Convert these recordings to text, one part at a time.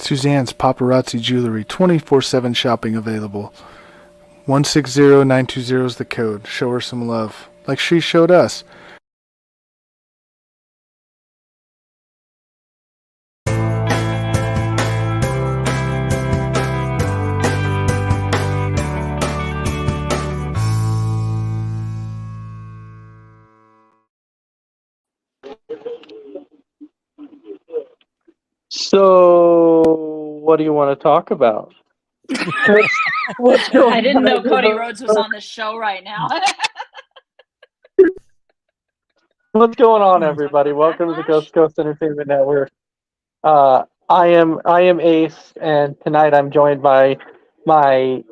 Suzanne's Paparazzi Jewelry, 24/7 shopping available. 160920 is the code. Show her some love, like she showed us. So, what do you want to talk about? I didn't know Cody Rhodes was on the show right now. What's going on, everybody? Welcome to the Ghost Coast Entertainment Network. I am Ace, and tonight I'm joined by my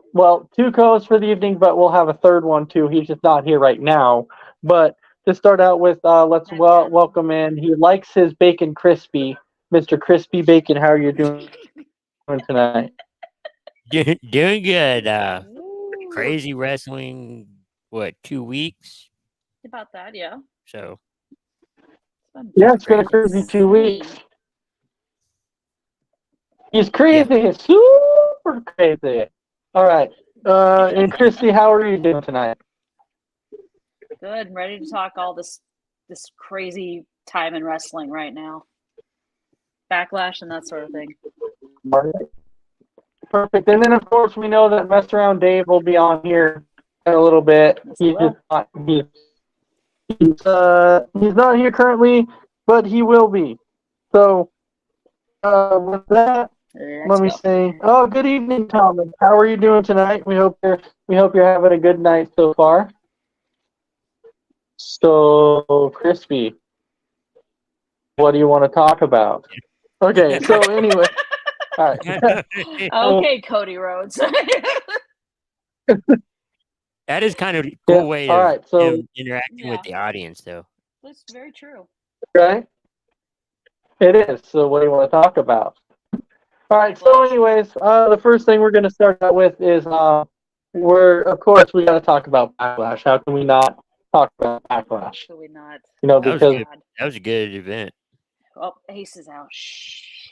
two co-hosts for the evening, but we'll have a third one too. He's just not here right now. But to start out with, let's welcome in. He likes his bacon crispy, Mr. Crispy Bacon. How are you doing tonight? Doing good. Crazy wrestling. What, 2 weeks? About that, yeah. So. Yeah, it's been a crazy 2 weeks. He's crazy. Yeah. Super crazy. All right. And Christy, how are you doing tonight? Good. Ready to talk all this crazy time in wrestling right now. Backlash and that sort of thing. All right. Perfect. And then, of course, we know that Mess Around Dave will be on here in a little bit. He's not here currently, but he will be. So, with that, let me say, good evening, Thomas. How are you doing tonight? We hope you're having a good night so far. So, Crispy, what do you want to talk about? Okay, so anyway, all right. Okay, Cody Rhodes. That is kind of a cool way of interacting with the audience, though. That's very true. Right? It is. So what do you want to talk about? All right, so anyways, the first thing we're going to start out with is we got to talk about Backlash. How can we not talk about Backlash? How can we not? You know, because that was a good event. Oh, Ace is out. Shh.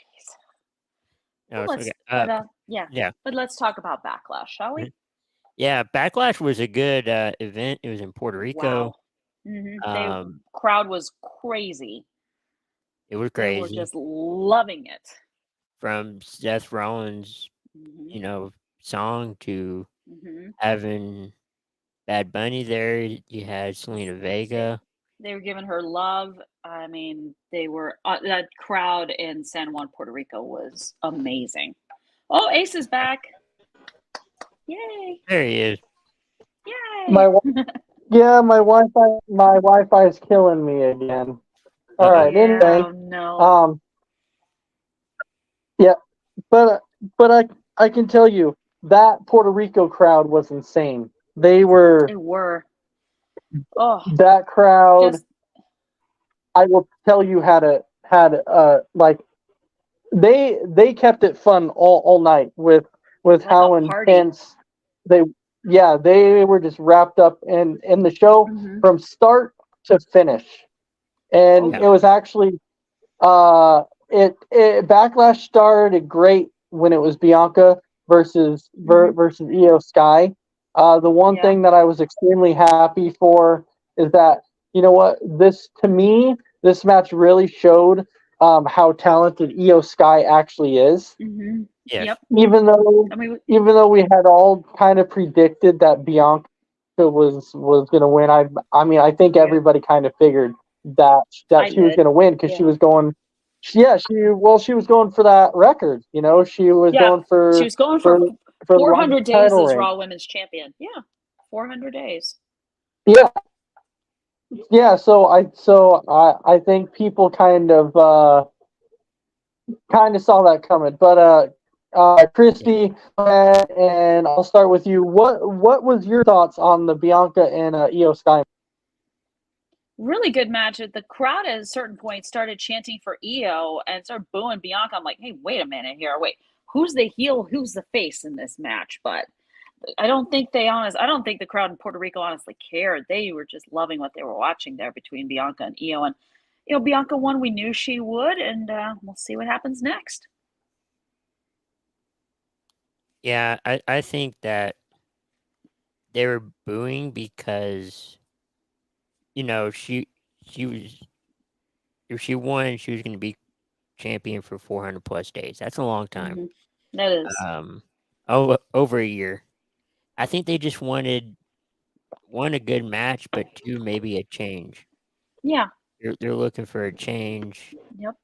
No, But let's talk about Backlash, shall we? Yeah, Backlash was a good event. It was in Puerto Rico. Wow. Mm-hmm. The crowd was crazy. It was crazy. They were just loving it. From Seth Rollins, song to having Bad Bunny there. You had Selena Vega. They were giving her love. I mean, they were that crowd in San Juan, Puerto Rico was amazing. Oh, Ace is back. Yay. There he is. Yay. My Wi-Fi is killing me again. All right. Yeah, anyway. Oh, no. Yeah, but I can tell you that Puerto Rico crowd was insane. They were. Oh. That crowd. I will tell you they kept it fun all night with how intense they were just wrapped up in the show from start to finish. And it was actually Backlash started great when it was Bianca versus Io Sky. The one thing that I was extremely happy for is that, you know what, this match really showed how talented Io Sky actually is. Mm-hmm. Yes. Yep. Even though we had all kind of predicted that Bianca was going to win, I think everybody kind of figured that she was going to win because she was going. She was going for that record. You know, she was going for 400 days as Raw Women's Champion. Yeah, 400 days. Yeah. Yeah, so I think people kind of saw that coming. But Christy, and I'll start with you. What was your thoughts on the Bianca and Io Sky? Really good match. The crowd at a certain point started chanting for Io and started booing Bianca. I'm like, hey, wait a minute here. Wait, who's the heel? Who's the face in this match? But I don't think the crowd in Puerto Rico honestly cared. They were just loving what they were watching there between Bianca and Io. And, Bianca won. We knew she would, and we'll see what happens next. Yeah, I think that they were booing because, she was, if she won, she was going to be champion for 400 plus days. That's a long time. That is. Over a year. I think they just wanted, one, a good match, but two, maybe a change. Yeah. They're looking for a change. Yep.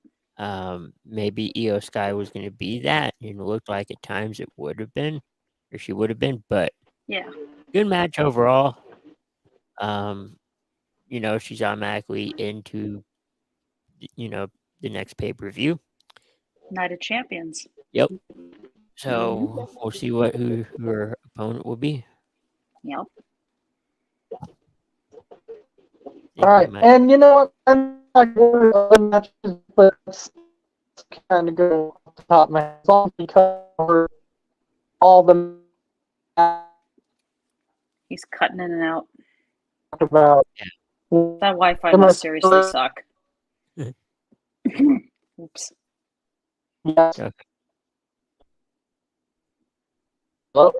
Maybe Io Sky was going to be that, and it looked like at times it would have been, or she would have been, but Yeah. good match overall. She's automatically into, the next pay-per-view. Night of Champions. Yep. So we'll see who her opponent will be. Yep. All right, and you know what? I'm not going to other matches, but let's kind of go off the top of my head. We cover all the He's cutting in and out. about. That Wi-Fi must seriously suck. Oops. Yes. Okay. Hello?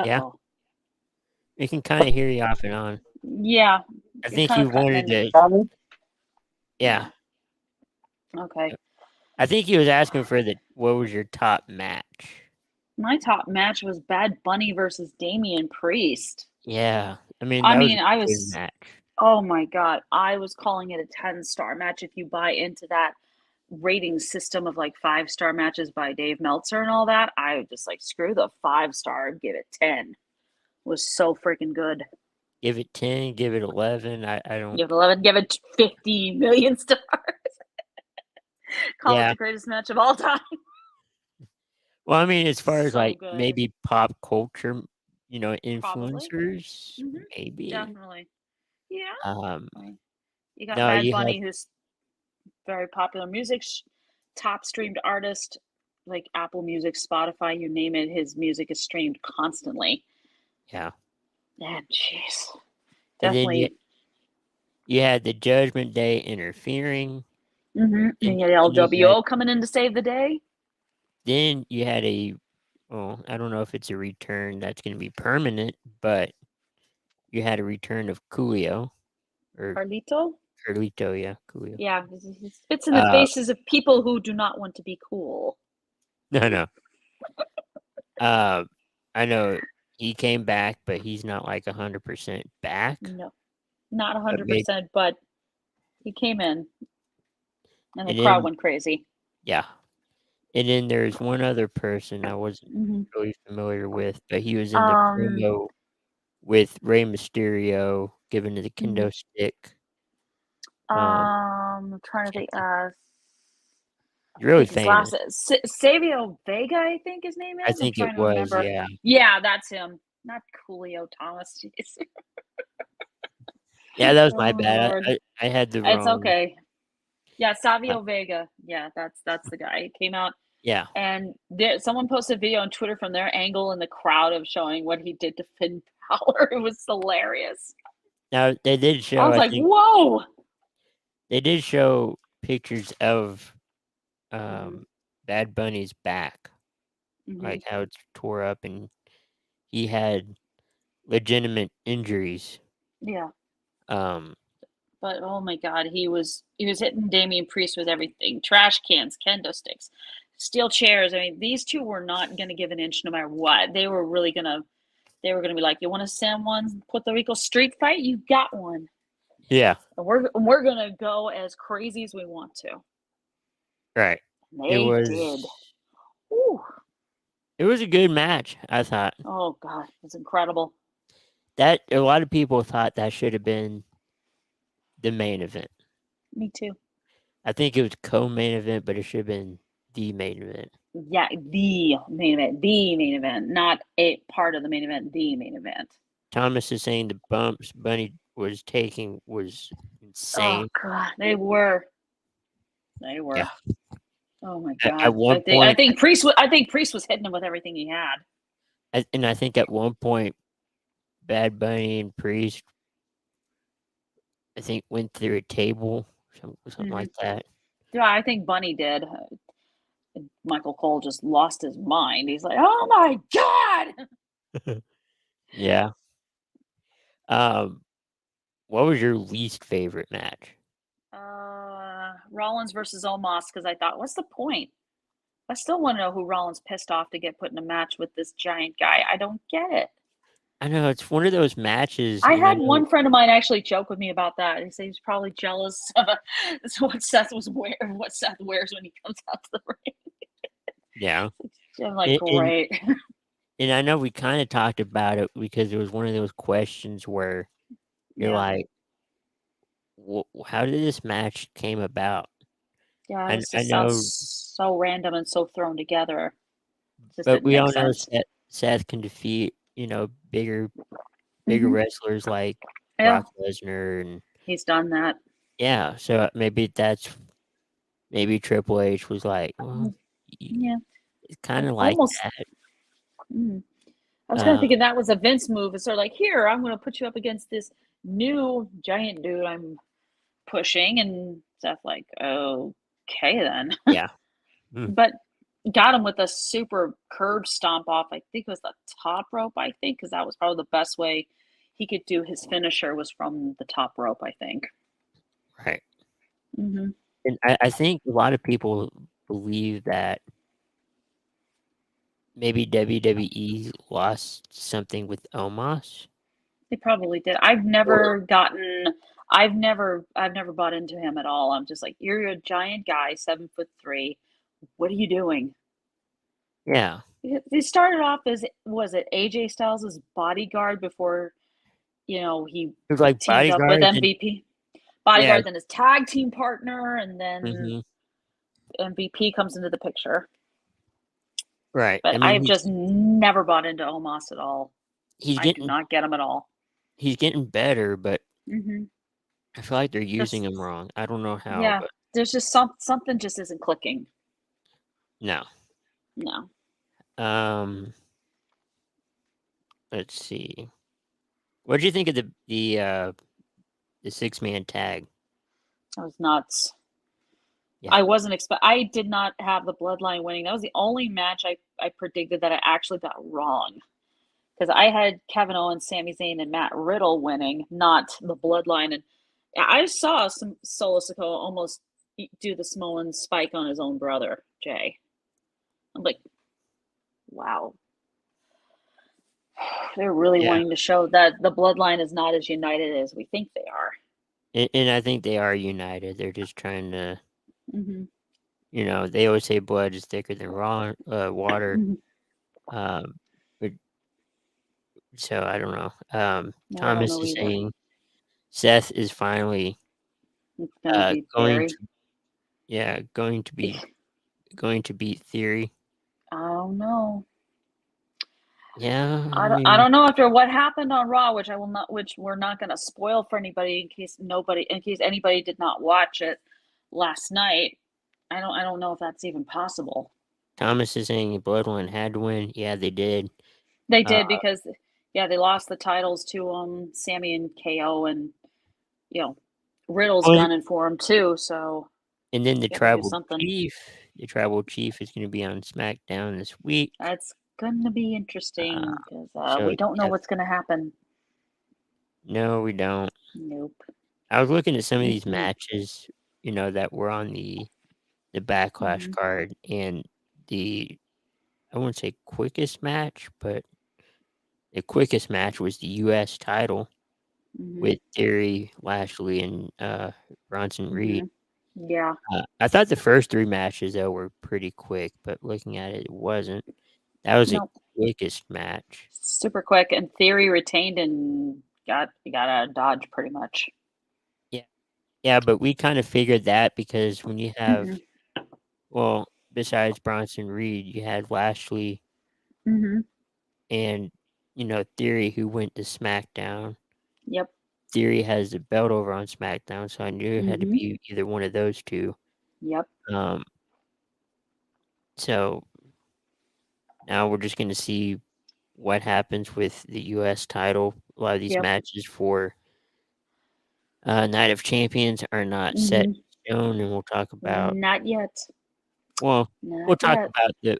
Yeah. We can kind of hear you off and on. Yeah. I think you wanted to. Yeah. Okay. I think he was asking for what was your top match? My top match was Bad Bunny versus Damian Priest. Yeah. I was match. Oh my God. I was calling it a 10-star match if you buy into that rating system of like 5-star matches by Dave Meltzer and all that. I would just like screw the 5-star and give it 10. It was so freaking good. Give it 10, give it 11. I don't give it 11, give it 50 million stars. Call it the greatest match of all time. Well, as far as like good. Maybe pop culture, influencers, maybe. Definitely. Yeah. You got no, Bad Bunny, who's very popular music, top streamed artist, like Apple Music, Spotify, you name it. His music is streamed constantly. Yeah. Yeah, jeez. Definitely. And then you had the Judgment Day interfering. And you had LWO coming in to save the day. Then you had I don't know if it's a return that's going to be permanent, but you had a return of Coolio. Carlito, yeah, Coolio. Yeah, he spits in the faces of people who do not want to be cool. No. I know he came back, but he's not like 100% back. No, not 100%, but he came in, and the crowd went crazy. Yeah. And then there's one other person I wasn't really familiar with, but he was in the promo with Rey Mysterio giving the kendo stick. I'm trying to think. He's really famous. Savio Vega, I think his name is. I think it was, remember. Yeah. Yeah, that's him. Not Coolio Thomas. Yeah, that was my bad. I had the wrong. It's okay. Yeah, Savio Vega. Yeah, that's the guy. He came out. Yeah. And someone posted a video on Twitter from their angle in the crowd of showing what he did to Finn Balor. It was hilarious. Now, they did show. I was like, whoa. They did show pictures of Bad Bunny's back. Like how it's tore up and he had legitimate injuries. Yeah. But oh my God, he was hitting Damian Priest with everything: trash cans, kendo sticks, steel chairs. These two were not going to give an inch no matter what. They were really gonna be like, you want to send one Puerto Rico street fight? You got one. Yeah. And we're gonna go as crazy as we want to. Right. They did. Ooh. It was a good match, I thought. Oh God, it was incredible. A lot of people thought that should have been the main event. Me too. I think it was co-main event, but it should have been the main event. Yeah, the main event, not a part of the main event, the main event. Thomas is saying the bumps Bunny was taking was insane. Oh God, they were. Yeah. Oh my God. At one point, I think Priest was hitting him with everything he had. And I think at one point, Bad Bunny and Priest, I think, went through a table, something like that. Yeah, I think Bunny did. And Michael Cole just lost his mind. He's like, "Oh my god!" Yeah. What was your least favorite match? Rollins versus Omos, because I thought, what's the point? I still want to know who Rollins pissed off to get put in a match with this giant guy. I don't get it. I know it's one of those matches. I and had know, one friend of mine actually joke with me about that. He said he's probably jealous of what Seth wears when he comes out to the ring. yeah, I'm like, and, great. and I know we kind of talked about it because it was one of those questions where you're Yeah. like, how did this match came about? Yeah, I it I just know, sounds so random and so thrown together. It just but didn't we make all know sense. Seth can defeat bigger Mhm. wrestlers like Yeah, Brock Lesnar and he's done that. yeah. So maybe Triple H was like, well, Yeah, it's kind of like almost. that. I was kind of thinking that was a Vince move. It's sort of like, here, I'm going to put you up against this new giant dude I'm pushing, and Seth like, okay then. Yeah. But got him with a super curb stomp off. I think it was the top rope. I think because that was probably the best way he could do his finisher was from the top rope. I think. Right. Mm-hmm. And I think a lot of people believe that maybe WWE lost something with Omos. They probably did. I've never bought into him at all. I'm just like, you're a giant guy, 7'3". What are you doing? Yeah. He started off as, was it AJ Styles' bodyguard before, he It was like teamed up with bodyguard. MVP. Yeah. Bodyguard, then his tag team partner, and then hmm MVP comes into the picture. Right. But I mean, I've just never bought into Omos at all. I do not get him at all. He's getting better, but Mm-hmm. I feel like they're using him wrong. I don't know how, Yeah, but there's just something just isn't clicking. no. No. Let's see. What did you think of the 6-man tag? That was nuts. Yeah. I did not have the bloodline winning. That was the only match I predicted that I actually got wrong. Because I had Kevin Owens, Sami Zayn, and Matt Riddle winning, not the bloodline. And I saw some Solo Sikoa almost do the Samoan spike on his own brother, Jay. I'm like, wow. They're really wanting to show that the bloodline is not as united as we think they are. And I think they are united. They're just trying to, Mm-hmm. They always say blood is thicker than water. Mm-hmm. But, so I don't know. Yeah, I don't Thomas know is either. saying Seth is finally Gonna be Theory. going to beat Theory. Oh no. Yeah, I don't know after what happened on Raw, which we're not going to spoil for anybody in case anybody did not watch it last night. I don't know if that's even possible. Thomas is saying Bloodline had to win. Yeah, they did. They did because they lost the titles to Sammy and KO, and Riddle's gunning for him too. So and then the tribal chief is going to be on SmackDown this week. That's going to be interesting because we don't know what's going to happen. No, we don't. Nope. I was looking at some of these matches, that were on the Backlash card, and I wouldn't say quickest match, but the quickest match was the U.S. title with Theory, Lashley, and Bronson Reed. Yeah. I thought the first 3 matches, though, were pretty quick, but looking at it, it wasn't. That was the quickest match. Super quick, and Theory retained and got out of Dodge pretty much. Yeah, but we kind of figured that because when you have, well, besides Bronson Reed, you had Lashley and, Theory, who went to SmackDown. Yep. Theory has the belt over on SmackDown, so I knew it had to be either one of those two. Yep. So now we're just going to see what happens with the U.S. title. A lot of these matches for Night of Champions are not set in stone, and we'll talk about not yet. Well, Not we'll talk yet.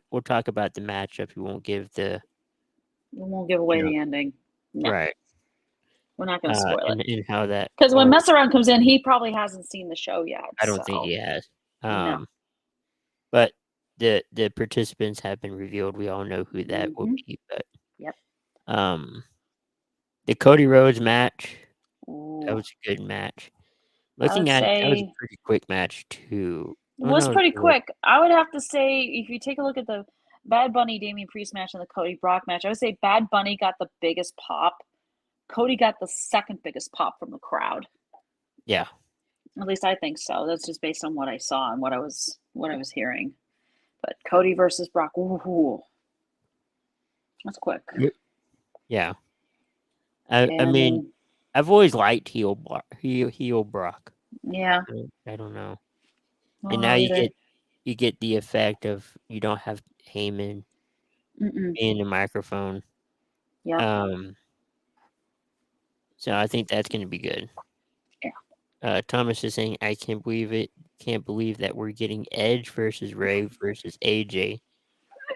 about the matchup. We won't give the We won't give away Yeah. the ending. No, right we're not going to spoil it. and how that. Because when all- Mess Around comes in, he probably hasn't seen the show yet. I don't think so- he has. No. But the participants have been revealed. We all know who that will be. But Yep. the Cody Rhodes match, Ooh. that was a good match. I Looking would at it, that was a say- pretty quick match too. It was pretty Well, quick. I would have to say, if you take a look at the Bad Bunny Damian Priest match and the Cody Brock match, I would say Bad Bunny got the biggest pop. Cody got the second biggest pop from the crowd. Yeah. At least I think so. That's just based on what I saw and what I was hearing. But Cody versus Brock, ooh, that's quick. Yeah. I mean, And I've always liked heel Brock. yeah, I don't know. well, And now either. you get the effect of you don't have Heyman being the microphone. Yeah. So I think that's going to be good. Yeah. Thomas is saying, I can't believe it. Can't believe that we're getting Edge versus Ray versus AJ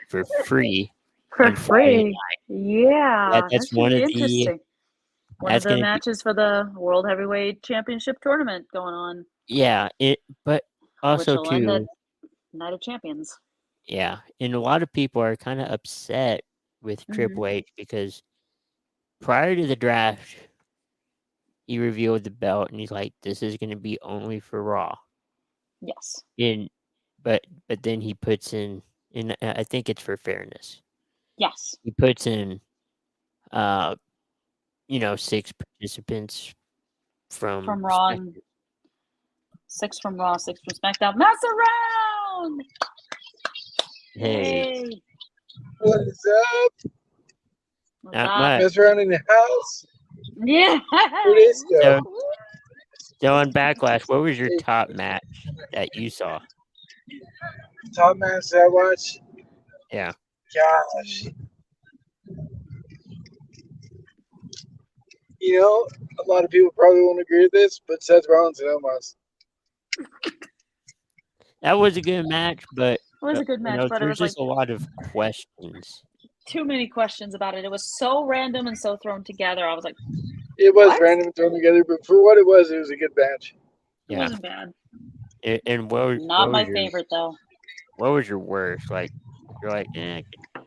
for free. For on Friday free. Yeah. That's that should one be of the- interesting. One that's of the gonna be- matches for the World Heavyweight Championship tournament going on. Yeah, but also which will end at too. Night of Champions. Yeah, and a lot of people are kind of upset with Triple H because prior to the draft, he revealed the belt and he's like, "This is going to be only for Raw." Yes. But then he puts in, and I think it's for fairness. Yes. He puts in, 6 participants from Raw, and 6 from Raw, 6 from SmackDown. Mess around. Hey, Yay. What is up? What's not up? much. Mess around in the house. Yeah. 2 days ago. So on Backlash, what was your top match that you saw? Top match that I watched. Yeah. Gosh. You know, a lot of people probably won't agree with this, but Seth Rollins and Omos. That was a good match, but It was a good match, but it there's was just a lot of questions. too many questions about it. It was so random and so thrown together. I was like, It was What? random and thrown together, but for what it was a good match. it Yeah. wasn't bad. And what Not my was your, favorite though. What was your worst? Like you're like, I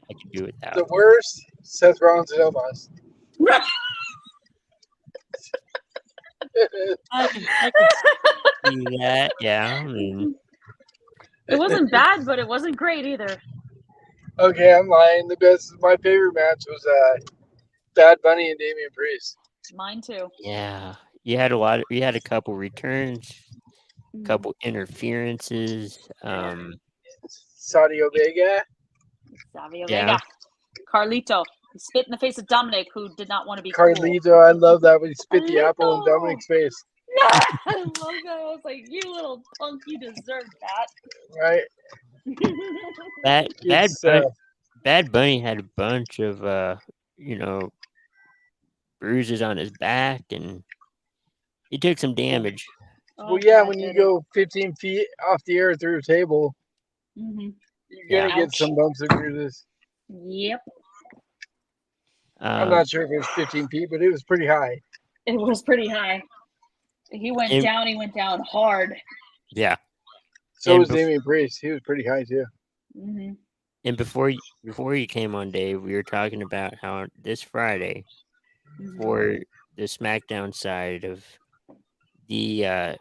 could do without. The worst, Seth Rollins and Omos. I can see that. Yeah, I mean, It wasn't bad, but it wasn't great either. Okay, I'm lying. My favorite match was Bad Bunny and Damian Priest. Mine too. yeah, you had a couple returns, couple interferences. Saudi Omega. Savio Yeah. Vega. Carlito. He spit in the face of Dominic, who did not want to be cool. Carlito, I love that when he spit the apple in Carlito. Dominic's face. No, I love that. I was like, you little punk, you deserve Right? that. Bad Bunny had a bunch of bruises on his back, and he took some damage. Well, yeah, when you go 15 feet off the air through a table, Mm-hmm. you're gonna get Ouch. some bumps and bruises. Yep. I'm not sure if it was 15 feet, but it was pretty high. It was pretty high. He went down. He went down hard. Yeah. So And was Damian Priest. He was pretty high too. Mm-hmm. And before you came on, Dave, we were talking about how this Friday, for the SmackDown side of the World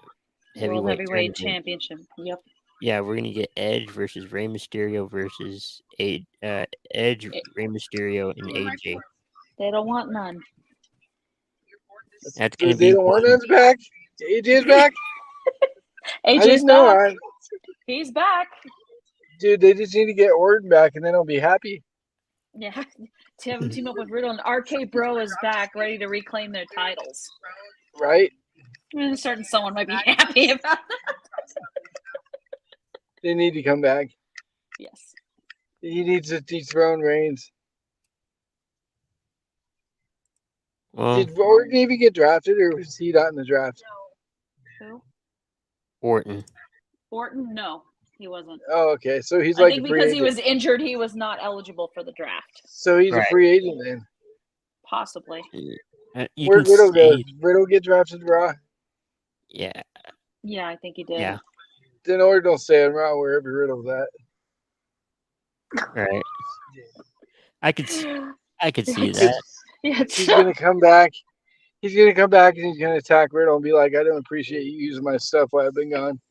heavyweight Heavyweight tournament, Championship. Yep. yeah, we're gonna get Edge versus Rey Mysterio versus Rey Mysterio, and AJ. They don't want none. That's gonna They be don't want us back. AJ's back. I AJ's didn't know back. that. He's back. Dude, they just need to get Orton back, and then I'll be happy. Yeah. To have him team up with Riddle, and RK Bro is back, ready to reclaim their titles. Right? And certain someone might be happy about that. They need to come back. Yes. He needs to dethrone Reigns. well, Did Orton even get drafted, or was he not in the draft? Who? Orton. Orton? No. He wasn't. Oh, okay. So he's I like think a free because agent. he was injured, he was not eligible for the draft. So he's a Right. free agent then. Possibly. You Where'd can Riddle go? say, Riddle get drafted to Raw? yeah, Yeah, I think he did. yeah, Then Orton will stay on Raw wherever Riddle's at. right. I could see It's- that. He's gonna come back. He's gonna come back and he's gonna attack Riddle and be like, "I don't appreciate you using my stuff while I've been gone."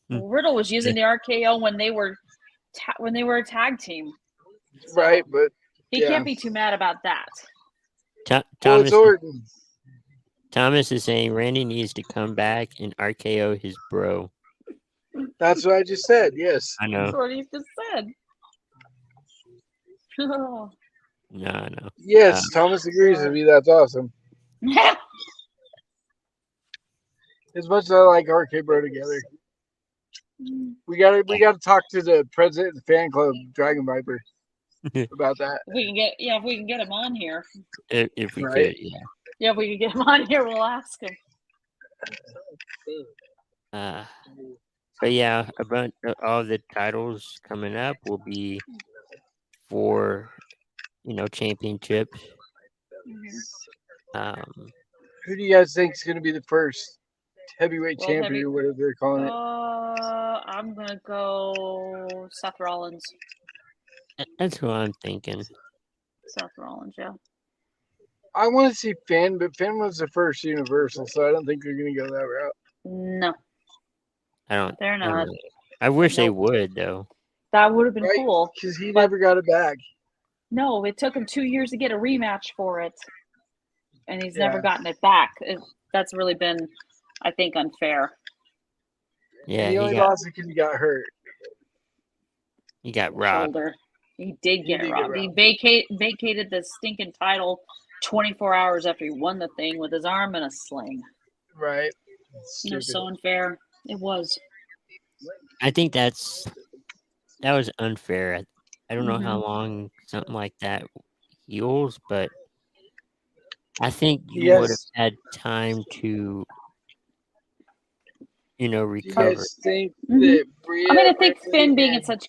Riddle was using the RKO when they were a tag team. So Right, but he yeah. can't be too mad about that. Well, Thomas it's Orton. Thomas is saying Randy needs to come back and RKO his bro. That's what I just said. Yes. I know. That's what he just said. No. Yes, Thomas agrees with me. That's awesome. As much as I like RK Bro together, we gotta talk to the president of the fan club, Dragon Viper, about that. If we can get him on here. If we Right. could, yeah. Yeah, if we can get him on here, we'll ask him. But yeah, a bunch of all the titles coming up will be for championships. Who do you guys think is gonna be the first heavyweight World champion heavy- or whatever they're calling it? I'm gonna go Seth Rollins. That's who I'm thinking. Seth Rollins, yeah. I want to see Finn, but Finn was the first Universal, so I don't think they're gonna go that route. No, I don't. they're I don't not. know. I wish they Nope. would though. That would have been Right? cool. Because he But- never got it back. No, it took him 2 years to get a rematch for it, and he's never Yeah. gotten it back. That's really been, I think, unfair. Yeah, And he only lost because he got hurt. he got robbed. Shoulder. He did get did get robbed. He robbed. vacated the stinking title 24 hours after he won the thing with his arm in a sling. Right. It was so unfair. It was. I think that was unfair. I don't know how Mhm. long something like that heals, but I think you Yes. would have had time to, Do you recover. guys think Mhm. that Rhea I mean, I think Ripley Finn being in and- such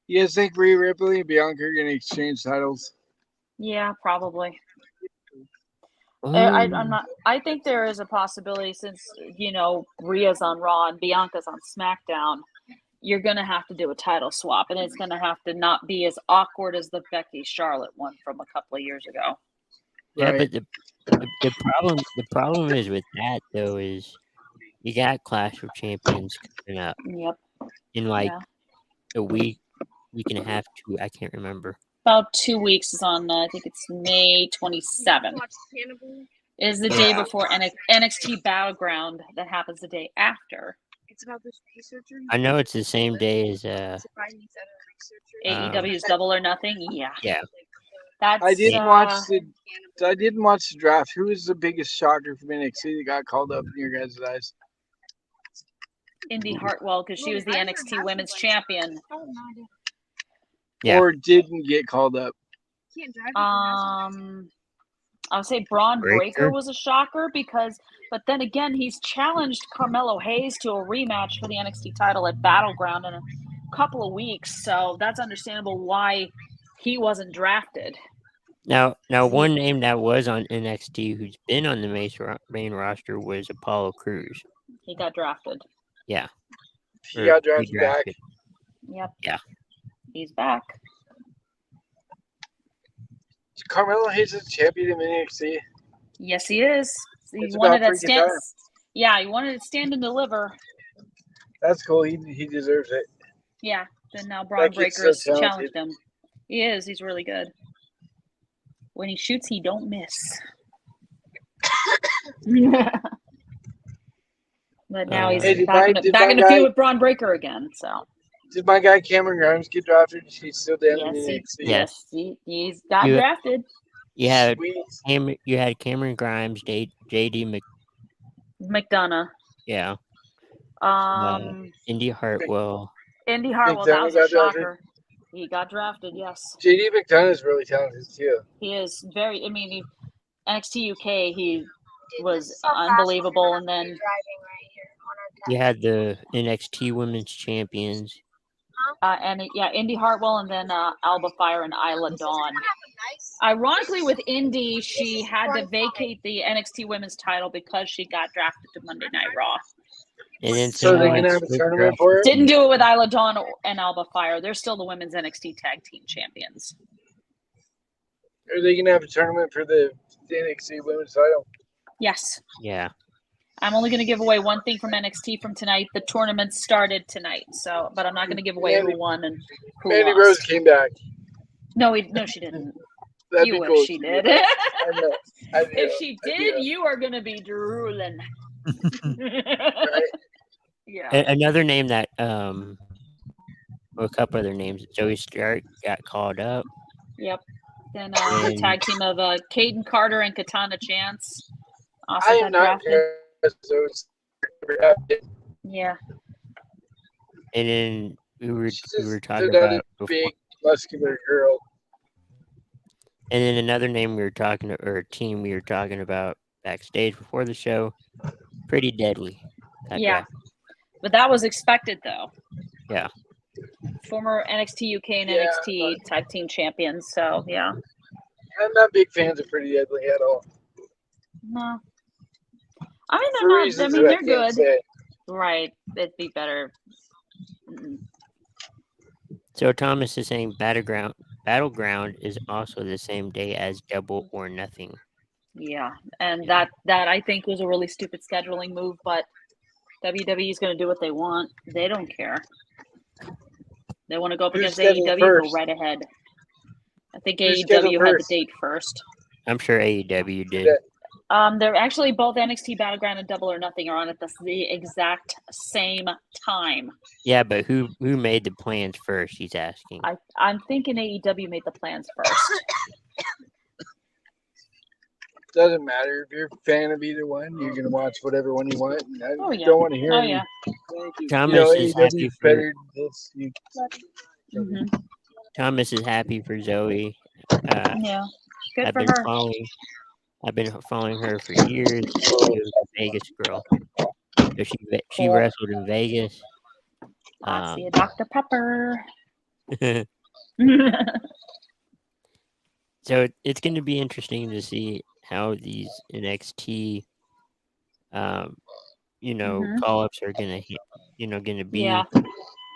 You guys think Rhea Ripley and Bianca are gonna exchange titles? yeah, probably. Um, I'm not. I think there is a possibility since Rhea's on Raw and Bianca's on SmackDown. You're gonna have to do a title swap, and it's gonna have to not be as awkward as the Becky Charlotte one from a couple of years ago. Yeah, Right. but the problem is with that though is you got Clash of Champions coming up Yep. in like Yeah. a week and a half, two. I can't remember. About 2 weeks is on. I think it's May 27th. Is the day before NXT Battleground that happens the day after. It's about this researcher. I know it's the same day as AEW's Double or Nothing. Yeah. Yeah. That's I didn't watch the draft. Who was the biggest shocker from NXT that got called up in your guys' eyes? Indy Hartwell because she was the NXT Women's Champion. Yeah. Or didn't get called up? I would say Braun Breaker Breaker? was a shocker but then again, he's challenged Carmelo Hayes to a rematch for the NXT title at Battleground in a couple of weeks, so that's understandable why he wasn't drafted. Now one name that was on NXT who's been on the main roster was Apollo Crews. He got drafted. Yeah. He got drafted back. Yep. Yeah. He's back. Carmelo Hayes is champion in NXT. Yes, he is. He It's wanted about to freaking time. Yeah, he wanted to stand and deliver. That's cool. He deserves it. Yeah. Then now Braun That kid's Breaker has so talented. challenged him. He is. He's really good. When he shoots, he don't miss. But now he's Hey, did back my in the guy- feud with Braun Breaker again. So Did my guy Cameron Grimes get drafted? He's still down in NXT. yes, he's got You- drafted. You had Sweet. Cameron Grimes, JD McDonough. yeah, Indy Hartwell. Indy Hartwell, that McDonough was a got drafted? shocker. He got drafted, yes. JD McDonough is really talented too. He is very, NXT UK, he was unbelievable. And then You had the NXT Women's Champions. Indy Hartwell, and then Alba Fire and Isla Dawn. Ironically, with Indy, she had to vacate the NXT Women's title because she got drafted to Monday Night Raw. And then So they someone can have a switched her tournament up. for it. Didn't do it with Isla Dawn and Alba Fire. They're still the women's NXT Tag Team Champions. Are they gonna have a tournament for the NXT Women's title? Yes. Yeah. I'm only going to give away one thing from NXT from tonight. The tournament started tonight, but I'm not going to give away who won and who Mandy lost. Rose came back. No, she didn't. That'd You be wish cool. she did. I know. I do. If she I did, do. you are going to be drooling. Right? Yeah. Another name that a couple other names. Zoe Stark got called up. Yep. Then the tag team of Caden Carter and Katana Chance also I got am not drafted. impressed. Yeah. And then we were talking They're not about a before. big muscular girl. And then another name we were talking or a team we were talking about backstage before the show. Pretty Deadly. Yeah. But that was expected, though. Yeah. Former NXT UK and Yeah, NXT tag team champions. So, yeah. I'm not big fans of Pretty Deadly at all. No. I mean, For they're not. reasons I mean, that they're can't good. say. Right. It'd be better. Mm-mm. So Thomas is saying Battleground is also the same day as Double or Nothing. Yeah. And that I think was a really stupid scheduling move, but WWE is going to do what they want. They don't care. They want to go up Who's against scheduled AEW, first? go right ahead. I think Who's scheduled AEW had the first? date first. I'm sure AEW did. They're actually both NXT Battleground and Double or Nothing are on at the exact same time. Yeah, but who made the plans first? He's asking. I'm thinking AEW made the plans first. Doesn't matter. If you're a fan of either one, you're going to watch whatever one you want. And I Oh, yeah. don't want to hear Oh, any. yeah. Thomas is happy AEW for better than this. Mm-hmm. Thomas is happy for Zoe. Yeah. Good I've for been her. following her for years. She was a Vegas girl. So she Cool. wrestled in Vegas. I see a Dr. Pepper. So it's going to be interesting to see how these NXT, call-ups are going to be. Yeah.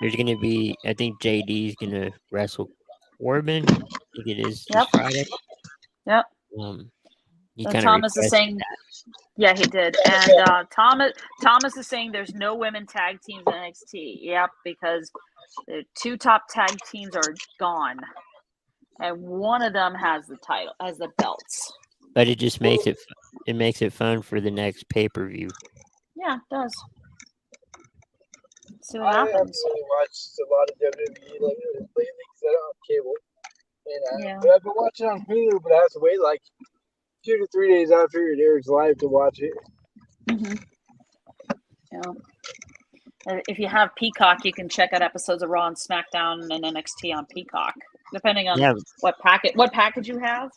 There's going to be, I think JD's going to wrestle Corbin. I think it is this Yep. Friday. Yep. He So kind of Thomas is saying, yeah, he did. And Thomas is saying there's no women tag teams in NXT. Yep, because the two top tag teams are gone, and one of them has the title, has the belts. But it just makes it fun for the next pay-per-view. Yeah, it does. See I what haven't happens. really watched a lot of WWE lately because I don't have cable. And, Yeah. But I've been watching on Hulu, but I have to wait like 2 to 3 days after it airs live to watch it. Mm-hmm. Yeah. If you have Peacock, you can check out episodes of Raw and SmackDown and NXT on Peacock, depending on what package you have.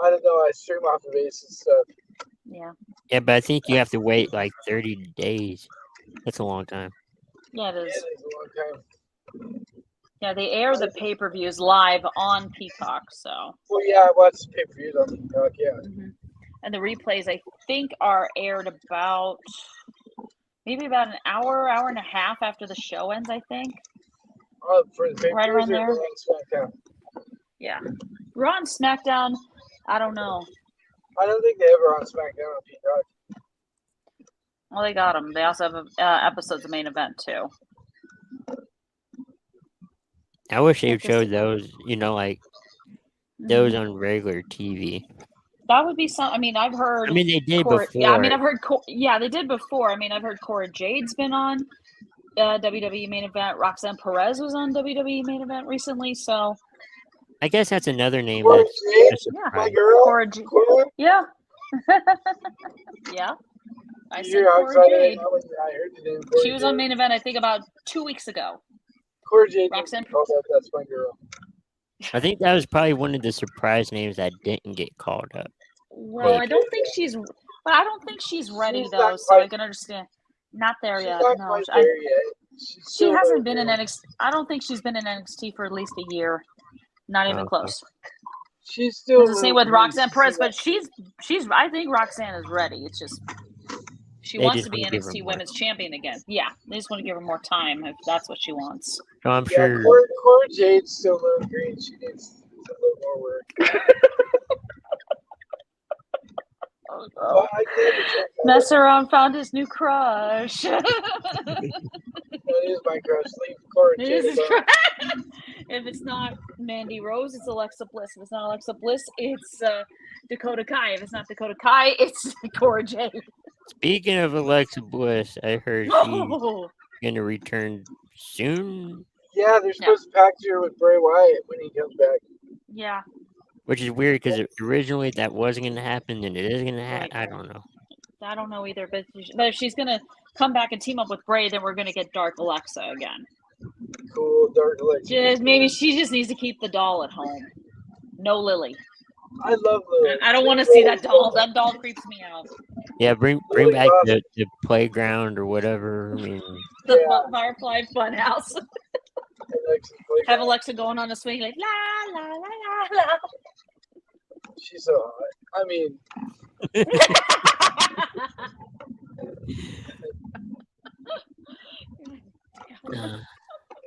I don't know. I stream off of Ace and stuff. Yeah. Yeah, but I think you have to wait like 30 days. That's a long time. Yeah, it Yeah, is. it's a long time. Yeah, they air the pay-per-views live on Peacock, so. Well, yeah, I watch pay-per-views on Peacock, yeah. Mm-hmm. And the replays, I think, are aired about an hour and a half after the show ends, I think. Oh, for the pay-per-views Right around or there. Raw and SmackDown? Yeah. Raw and SmackDown, I don't know. I don't think they ever on SmackDown on Peacock. Well, they got them. They also have episodes of Main Event, too. I wish they would show those, those on regular TV. That would be some. I mean, I've heard. I mean, they did before. Yeah, I mean, I've heard. Yeah, they did before. I mean, I've heard Cora Jade's been on WWE Main Event. Roxanne Perez was on WWE Main Event recently. So. I guess that's another name. Cora Jade? Yeah, My girl? Cora Jade. Yeah. Yeah. I said Cora Jade. I heard the name Cora She was on Main Event, I think, about 2 weeks ago. Cora Jade. Roxanne. That's my girl. I think that was probably one of the surprise names that didn't get called up. Well, I don't think she's ready She's though, not so I quite- can understand. Not there She's yet. not No, quite there yet. She's she still hasn't been in learning. NXT. I don't think she's been in NXT for at least a year. Not even Okay. close. She's still. It's the same with Roxanne Perez, but she's. I think Roxanne is ready. It's just she They wants just to be wanna give her NXT more. Women's Champion again. Yeah, they just want to give her more time if that's what she wants. So I'm Yeah, sure. Cora Jade's still a little green. She needs a little more work. Oh, But I gave it to her. mess around, found his new crush. That is my crush. Leave Cora It Jade is his alone. crush. If it's not Mandy Rose, it's Alexa Bliss. If it's not Alexa Bliss, it's Dakota Kai. If it's not Dakota Kai, it's Cora Jade. Speaking of Alexa Bliss, I heard she's gonna return soon, Yeah, they're supposed to package her with Bray Wyatt when he comes back. Yeah. which is weird because originally that wasn't gonna happen, and it is gonna happen. Right. I don't know. I don't know either, but if she's gonna come back and team up with Bray, then we're gonna get Dark Alexa again. Cool, Dark Alexa. Maybe she just needs to keep the doll at home. No Lily. I love Lily. I don't want to see that doll. That doll creeps me out. Yeah, bring Lily back Bob. the playground or whatever. I mean, The Firefly Funhouse. Alexa's playground. Have Alexa going on a swing like la la la la la. She's so hot. I mean,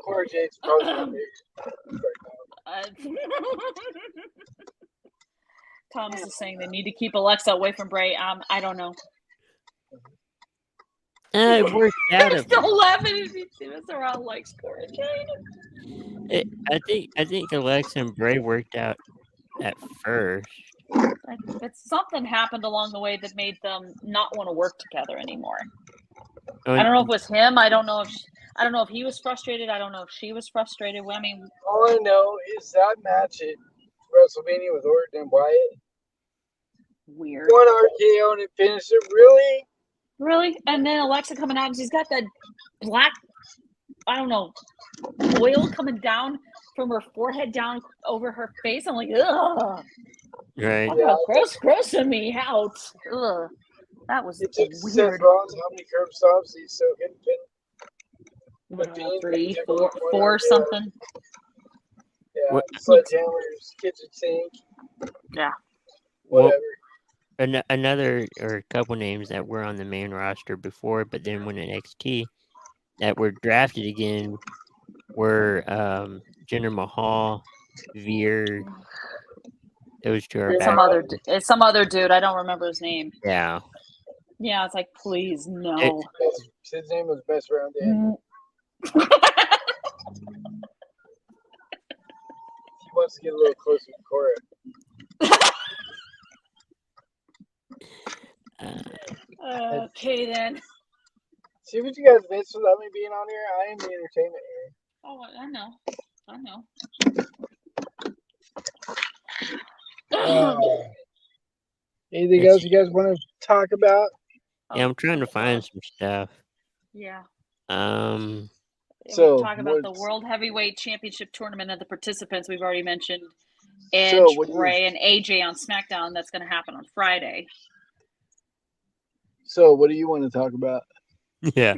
Cora Jade's probably my favorite right Thomas is saying they need to keep Alexa away from Bray. I don't know. it worked out. I'm still laughing if he sees around likes Cora Jade. I think Alexa and Bray worked out at first. But something happened along the way that made them not want to work together anymore. Oh, I don't know if it was him. I don't know if he was frustrated. I don't know if she was frustrated. I mean, now. All I know is that match at WrestleMania with Orton and Wyatt. weird. One RKO and it finished it. Really? Really? And then Alexa coming out and she's got that black, I don't know, oil coming down from her forehead down over her face. I'm like, ugh. right. Yeah, grossing me out. Ugh. That was It took Seth weird. Rollins how many curb stops he's so good I don't know, Fiend, 3, Jim 4, Ross, 4 yeah. something. Yeah, What- Sledgehammer's kitchen sink. Yeah. Well, Whatever. another or a couple names that were on the main roster before, but then went NXT that were drafted again were Jinder Mahal, Veer. Those two are It's back. It's some other dude. I don't remember his name. Yeah. Yeah, it's like, please, no. His name was Best Round Day. He wants to get a little closer to Cora. Okay, then. See what you guys missed without me being on here? I am the entertainment here. Oh, I know. Anything else you guys want to talk about? Yeah, I'm trying to find some stuff. Yeah. So, We'll talk about the what's- World Heavyweight Championship tournament and the participants we've already mentioned. So, Edge, what do you- Bray, and AJ on SmackDown. That's going to happen on Friday. So, what do you want to talk about? Yeah.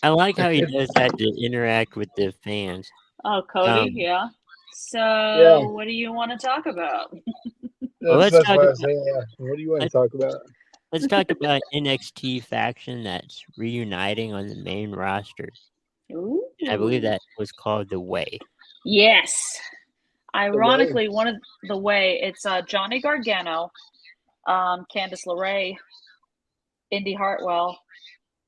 I like how he does that to interact with the fans. Oh, Cody, yeah. So, Yeah. what do you want to talk about? Well, let's That's talk what I about- was saying. Yeah. What do you want to talk about? Let's talk about NXT faction that's reuniting on the main roster. Ooh. I believe that was called The Way. Yes. Ironically, one of the way it's Johnny Gargano, Candice LeRae, Indy Hartwell.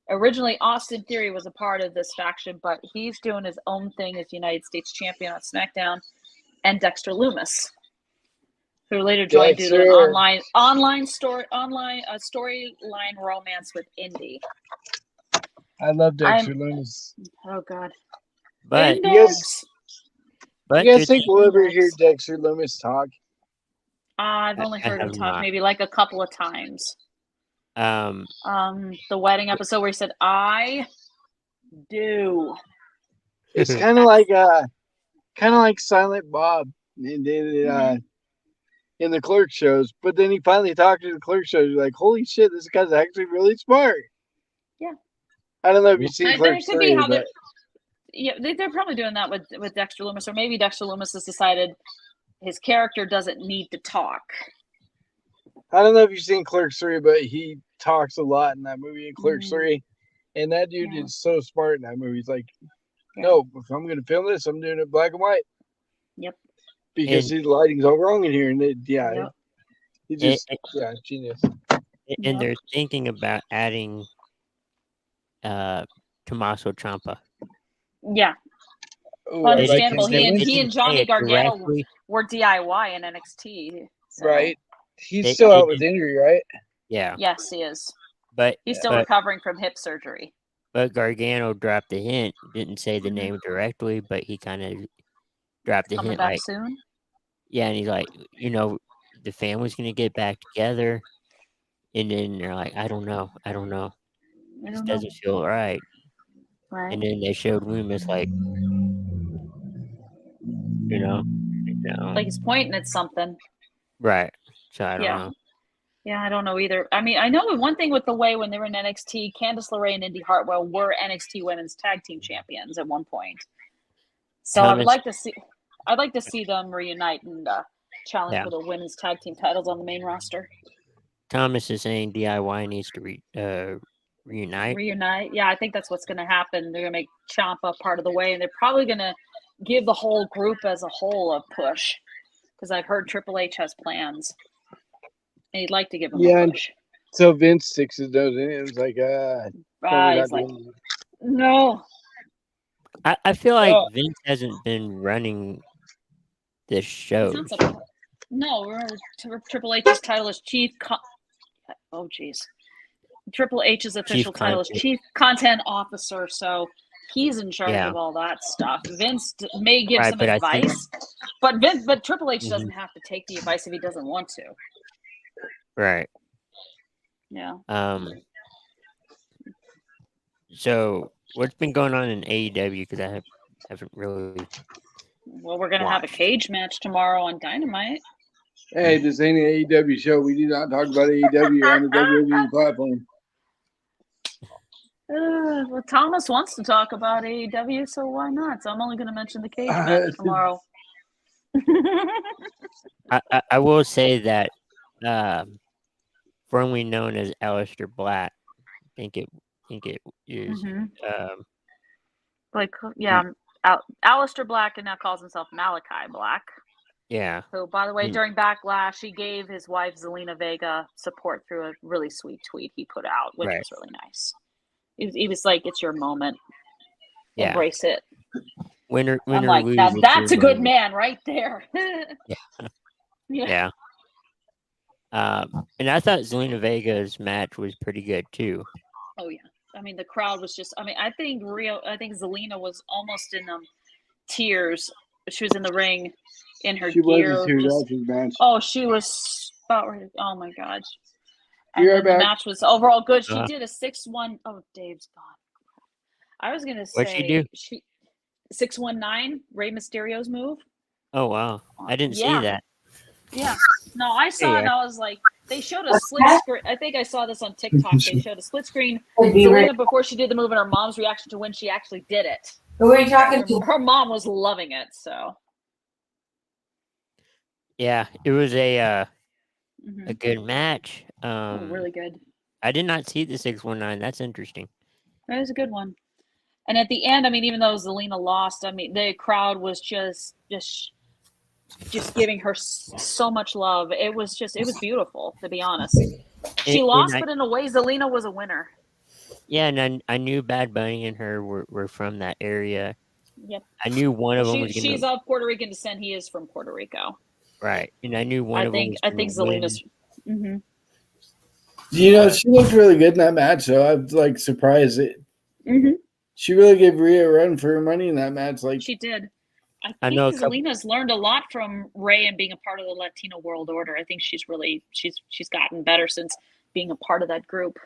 Originally, Austin Theory was a part of this faction, but he's doing his own thing as United States champion on SmackDown, and Dexter Lumis, who later joined due to an online storyline romance with Indy. I love Dexter Lumis. Oh God! But Index. but You guys they're- think we'll ever hear Dexter Lumis talk? I've only I heard him have talk not. maybe like a couple of times. um The wedding episode where he said, "I do." It's kind of like Silent Bob. in the Clerk shows, but then he finally talked to the Clerk shows. You're like, holy shit, this guy's actually really smart. Yeah. I don't know if you've seen That Clerks could be 3, how but they're probably doing that with Dexter Loomis, or maybe Dexter Loomis has decided his character doesn't need to talk. I don't know if you've seen Clerks 3, but he talks a lot in that movie in Clerks 3. And that dude is so smart in that movie. He's like, no, if I'm going to film this, I'm doing it black and white. Yep. Because the lighting's all wrong in here. And he just, genius. And they're thinking about adding Tommaso Ciampa. Yeah. Ooh, understandable. Like He and Johnny Gargano were DIY in NXT. So. Right. He's still out with injury, right? Yeah. Yes, he is. But he's still recovering from hip surgery. But Gargano dropped a hint, didn't say the name directly, but he kind of dropped a Coming hint back like, soon? Yeah, and he's like, the family's going to get back together. And then they're like, I don't know. This doesn't feel right. And then they showed Loomis like, like he's pointing at something. Right. So I don't know. Yeah, I don't know either. I mean, I know one thing with the way when they were in NXT, Candice LeRae and Indy Hartwell were NXT Women's Tag Team Champions at one point. So I'd like to see them reunite and challenge for the women's tag team titles on the main roster. Thomas is saying DIY needs to reunite. Reunite, yeah, I think that's what's going to happen. They're going to make Ciampa part of the way, and they're probably going to give the whole group as a whole a push. Because I've heard Triple H has plans. And he'd like to give him a push. So Vince sticks his nose in it. It was like, he's like, no. I feel like Vince hasn't been running this show. No, Triple H's title is Chief. Triple H's official title is Chief Content Officer. So he's in charge of all that stuff. Vince may give some advice, but Triple H doesn't have to take the advice if he doesn't want to. Right. Yeah. So what's been going on in AEW? Because I haven't really. Well, we're gonna have a cage match tomorrow on Dynamite. Hey, this ain't an AEW show. We do not talk about AEW on the WWE platform. Well, Thomas wants to talk about AEW, so why not? So I'm only going to mention the cage match tomorrow. I will say that formerly known as Aleister Black, I think it is. Aleister Black, and now calls himself Malachi Black. Yeah. So, by the way, during Backlash, he gave his wife Zelina Vega support through a really sweet tweet he put out, which was really nice. He was like, "It's your moment. Embrace it." Winner, I'm like, that's a good man right there. Yeah. And I thought Zelina Vega's match was pretty good too. Oh yeah. I mean, the crowd was just. I mean, I think Zelina was almost in tears. She was in the ring in her gear. She was about ready. Oh my god. And then the match was overall good. She did a 6-1. Oh, Dave's gone. I was gonna say what'd she do? 619, Rey Mysterio's move. Oh wow. I didn't see that. Yeah. No, I saw it and I was like, they showed a split screen. I think I saw this on TikTok. They showed a split screen Zelina before she did the move and her mom's reaction to when she actually did it. Who are you talking to? Her mom was loving it, so. Yeah, it was a good match. Really good. I did not see the 619. That's interesting. That was a good one. And at the end, I mean, even though Zelina lost, I mean, the crowd was just giving her so much love. It was beautiful, to be honest. She lost, but in a way, Zelina was a winner. Yeah, and I knew Bad Bunny and her were from that area. Yep. I knew one of them was going to... She's of Puerto Rican descent. He is from Puerto Rico. Right. And I knew one of them was I think Zelina's... Mm-hmm. She looked really good in that match, so I was like surprised. She really gave Rhea a run for her money in that match. Like she did. I think Zelina's learned a lot from Rey and being a part of the Latino World Order. I think she's gotten better since being a part of that group.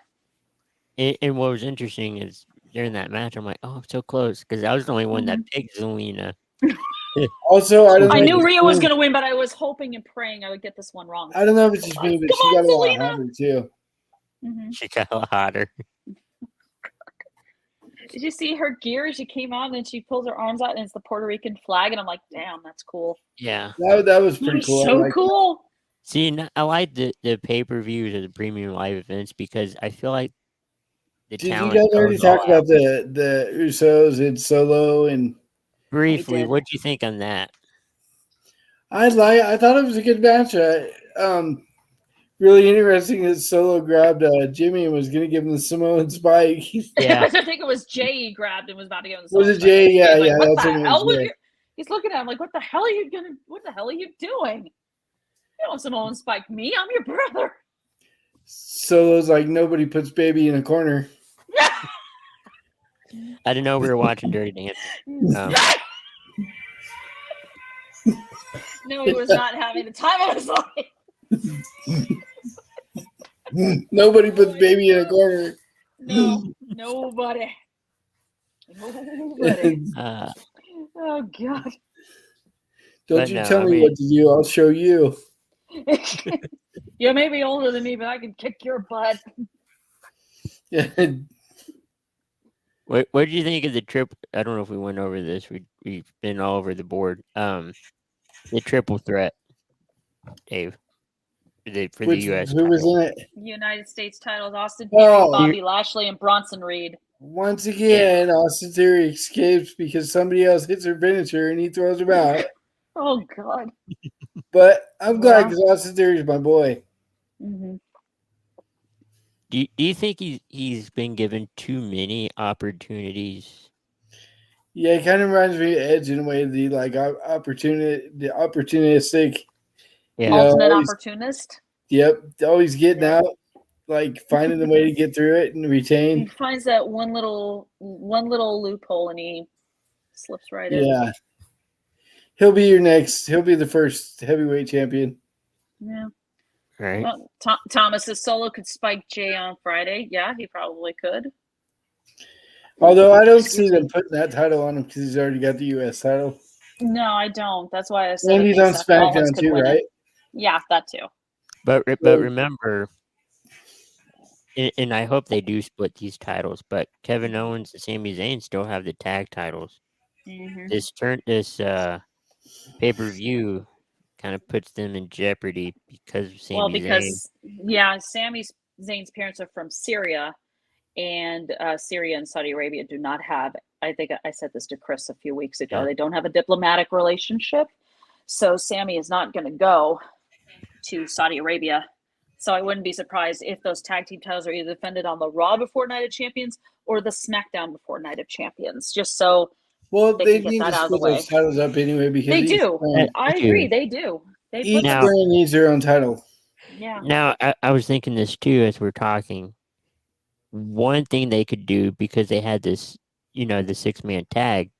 And what was interesting is during that match, I'm like, oh, I'm so close, because I was the only one that picked Zelina. Also, I don't know. I if knew it's Rhea was me- going to win, but I was hoping and praying I would get this one wrong. I don't know if it's just me, but Come she on, got a lot Selena. hotter too. Mhm. She got a lot hotter. Did you see her gear? She came out and she pulls her arms out, and it's the Puerto Rican flag. And I'm like, damn, that's cool. Yeah. That was That pretty was cool. I so like that. cool. See, I like the pay-per-views or the premium live events because I feel like the Did you talent guys already goes all talk about out. the Usos and Solo and Briefly, did. what'd you think on that? I thought it was a good match. Really interesting that Solo grabbed Jimmy and was going to give him the Samoan spike. Yeah. I think it was Jay he grabbed and was about to give him the Was it song. Jay? He's Yeah, like, yeah, what that's the what it hell was, are yeah. you? He's looking at him like, what the hell are you doing? You don't Samoan spike me. I'm your brother. Solo's like, nobody puts baby in a corner. I didn't know we were watching Dirty Dancing. No, he was not having the time of his life. Nobody puts baby in a corner. No, nobody. Nobody. Oh God. Don't But you no, tell I me mean- what to do. I'll show you. You may be older than me, but I can kick your butt. What did you think of the trip? I don't know if we went over this. We've been all over the board. The triple threat, Dave, for the U.S. Who was title. in it? United States titles: Austin Theory, Oh. Bobby Lashley, and Bronson Reed. Once again, Austin Theory escapes because somebody else hits her finisher and he throws him out. Oh God. But I'm glad Yeah. because Austin Theory is my boy. Mm-hmm. Do you think he's been given too many opportunities? Yeah, it kind of reminds me of Edge in a way. The opportunistic. Yeah. You know, Ultimate always- opportunist. Yep, always getting Yeah. out, like finding the way to get through it and He retain. finds that one little loophole and he slips right in. Yeah, he'll be your next. He'll be the first heavyweight champion. Yeah. Right. Well, Thomas says Solo could spike Jay on Friday. Yeah, he probably could. Although I don't Excuse see me. them putting that title on him because he's already got the U.S. title. No, I don't. That's why I said And I he's think on Seth Rollins SmackDown could too, win it. right? Yeah, that too. But So- remember, and I hope they do split these titles. But Kevin Owens and Sami Zayn still have the tag titles. Mm-hmm. This pay-per-view kind of puts them in jeopardy because of Sami Well, Zayn. because Sami Zayn's parents are from Syria, and Syria and Saudi Arabia do not have. I think I said this to Chris a few weeks ago. Yeah. They don't have a diplomatic relationship, so Sami is not going to go to Saudi Arabia. So I wouldn't be surprised if those tag team titles are either defended on the Raw before Night of Champions or the SmackDown before Night of Champions. Just so Well, They they can get need that to out of the split those titles up anyway because they each do. brand, I do. agree. They do. They each put Now- them. brand needs their own title. Yeah. Now, I was thinking this too as we're talking. One thing they could do because they had this, the 6-man tag,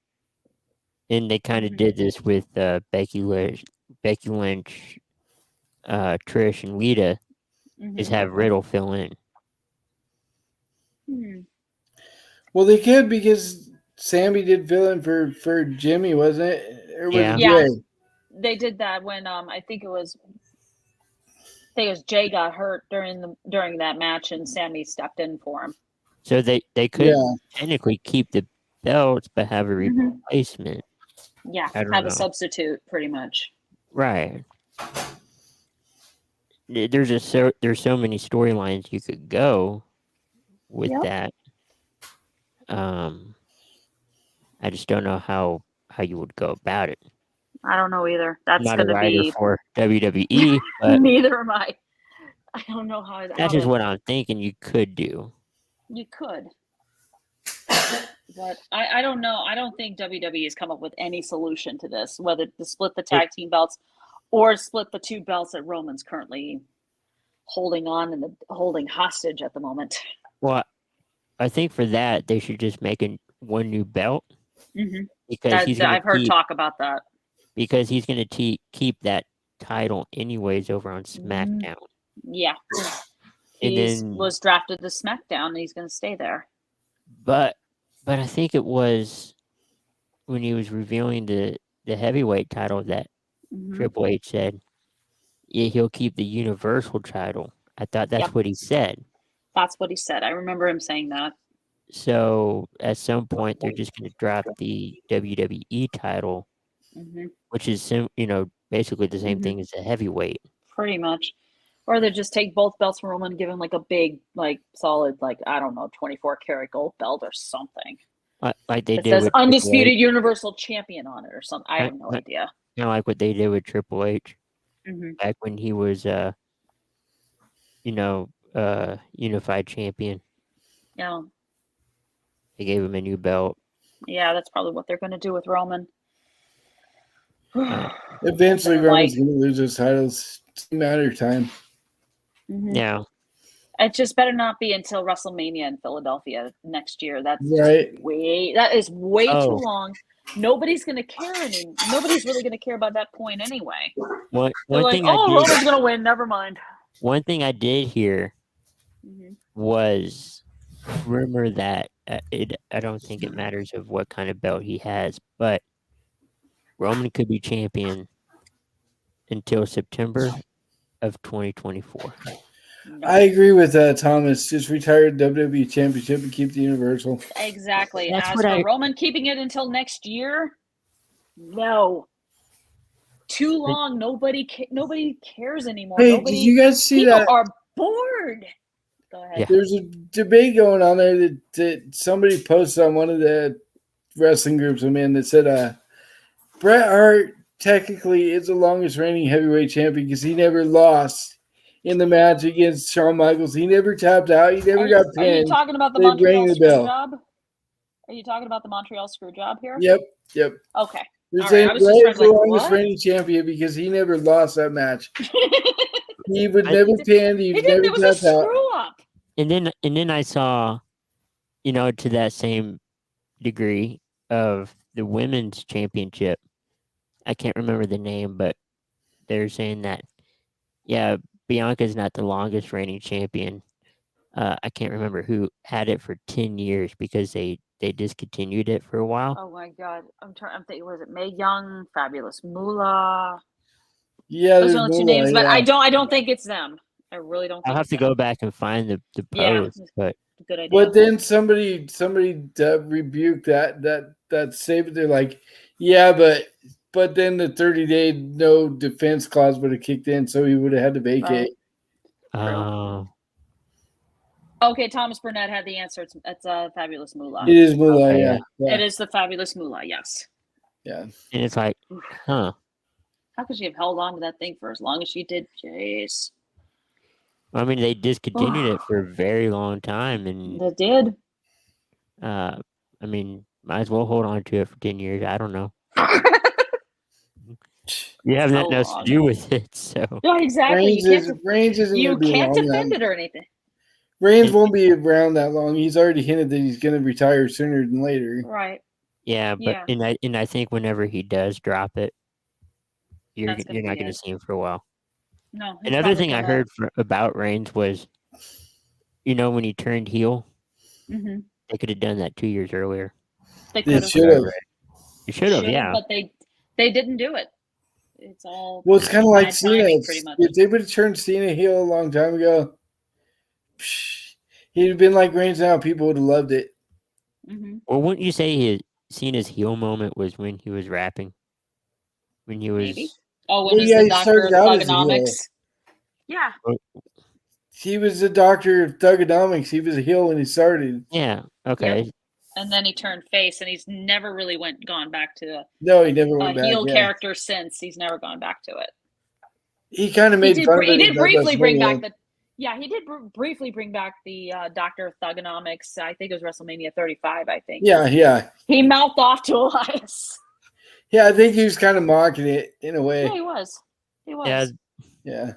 and they kind of Mhm. did this with Becky Lynch, Trish, and Lita, is Mhm. have Riddle fill in. Hmm. Well, they could because Sammy did fill in for Jimmy, wasn't it? Or was Yeah. it Yeah. Jay? They did that when I think it was Jay got hurt during that match and Sammy stepped in for him. So they could Yeah. technically keep the belts but have a Mhm. replacement. Yeah, I don't have know. a substitute pretty much. Right. There's so many storylines you could go with Yep. that. I just don't know how you would go about it. I don't know either. That's Not a going to writer be for WWE, but neither am I. I don't know how that's just what I'm thinking you could do. you could. But I don't know. I don't think WWE has come up with any solution to this, whether to split the tag team belts or split the two belts that Roman's currently holding on and holding hostage at the moment. Well, I think for that they should just make one new belt Mm-hmm. because he's going I've heard to talk about that. keep that title anyways over on SmackDown. Yeah. And He then- was drafted to SmackDown and he's going to stay there. But I think it was when he was revealing the heavyweight title that Mhm. Triple H said, yeah, he'll keep the Universal title. I thought that's Yep. what he said. That's what he said. I remember him saying that. So at some point, they're just going to drop the WWE title, Hmm which is basically the same Mhm. thing as the heavyweight. Pretty much. Or they just take both belts from Roman and give him like a big, like solid, like, I don't know, 24-karat gold belt or something. Like they It did says with Triple undisputed H. Universal Champion on it or something. I have no Kind idea. of like what they did with Triple H Hmm back when he was, unified champion. Yeah. They gave him a new belt. Yeah, that's probably what they're going to do with Roman. Eventually, They're Roman's like, going to lose his titles. It's a matter of time. mhm. Yeah. It just better not be until WrestleMania in Philadelphia next year. That's Right. that is way too Oh. long. Nobody's going to care anymore. Nobody's really going to care about that point anyway. One They're like, thing I oh, did. Roman's going to win. Never mind. One thing I did hear Mhm. was rumor that I don't think it matters of what kind of belt he has, but Roman could be champion until September of 2024. No. I agree with Thomas. Just retire the WWE Championship and keep the Universal. Exactly. That's As what for Roman keeping it until next year, no. Too long. Nobody cares anymore. Hey, did you guys see people that? are bored. Go ahead. Yeah. There's a debate going on there that somebody posted on one of the wrestling groups I'm in that said Bret Hart technically is the longest reigning heavyweight champion because he never lost in the match against Shawn Michaels. He never tapped out. He never got Are you pinned. talking about the They rang Montreal the screw bell. job? Are you talking about the Montreal screw job here? Yep. Okay. They're All saying right. I was just Bret is the trying to longest what? reigning champion because he never lost that match. He would I- never pinned. He He would didn't. never It was a tapped out. screw up. And then I saw, to that same degree of the women's championship. I can't remember the name, but they're saying that, yeah, Bianca's not the longest reigning champion. I can't remember who had it for 10 years because they discontinued it for a while. Oh my God. I'm thinking. Was it Mae Young, Fabulous Moolah? Yeah, Those there's are the two Moolah, names, but yeah. I don't think it's them. I really don't think I'll have it's to them. go back and find the Yeah, post, but good idea. But then somebody rebuked that statement. They're like, yeah, but then the 30-day no defense clause would have kicked in, so he would have had to vacate. Okay, Thomas Burnett had the answer. It's Fabulous Moolah. It is Moolah, Okay, yeah. It is the Fabulous Moolah. Yes. Yeah. and it's like, huh? How could she have held on to that thing for as long as she did? Jeez. I mean, they discontinued it for a very long time, and It did. I mean, might as well hold on to it for 10 years. I don't know. You have So nothing else to long. do with it, so. Yeah, exactly. Reigns isn't You going to be can't long defend now. it or anything. Reigns won't be around that long. He's already hinted that he's going to retire sooner than later. Right. Yeah, but Yeah. and I think whenever he does drop it, you're That's gonna not be going to it. see him for a while. No. he's Another probably thing I gonna- heard about Reigns was, when he turned heel, Mhm. they could have done that 2 years earlier. They They could have. should have. You should have, yeah. But they didn't do it. It's all. Well, it's kind of like bad Cena. timing, pretty much. If they would have turned Cena heel a long time ago, he'd have been like Reigns now. People would have loved it. Mhm. Well, wouldn't you say Cena's heel moment was when he was rapping? When he was. Maybe. Oh, when Well, he's yeah, the he doctor of started out as a heel. thugonomics. Yeah. He was the doctor of thugonomics. He was a heel when he started. Yeah, okay. And then he turned face, and he's never really gone back to No, he never a went back. heel Yeah. character since. He's never gone back to it. He kind of made fun of it. He did in briefly bring back WrestleMania. the. Yeah, he did briefly bring back the Doctor of Thugonomics. I think it was WrestleMania 35. I think. Yeah. He mouthed off to Elias. Yeah, I think he was kind of mocking it in a way. Yeah, he was. He was. Yeah, Yeah.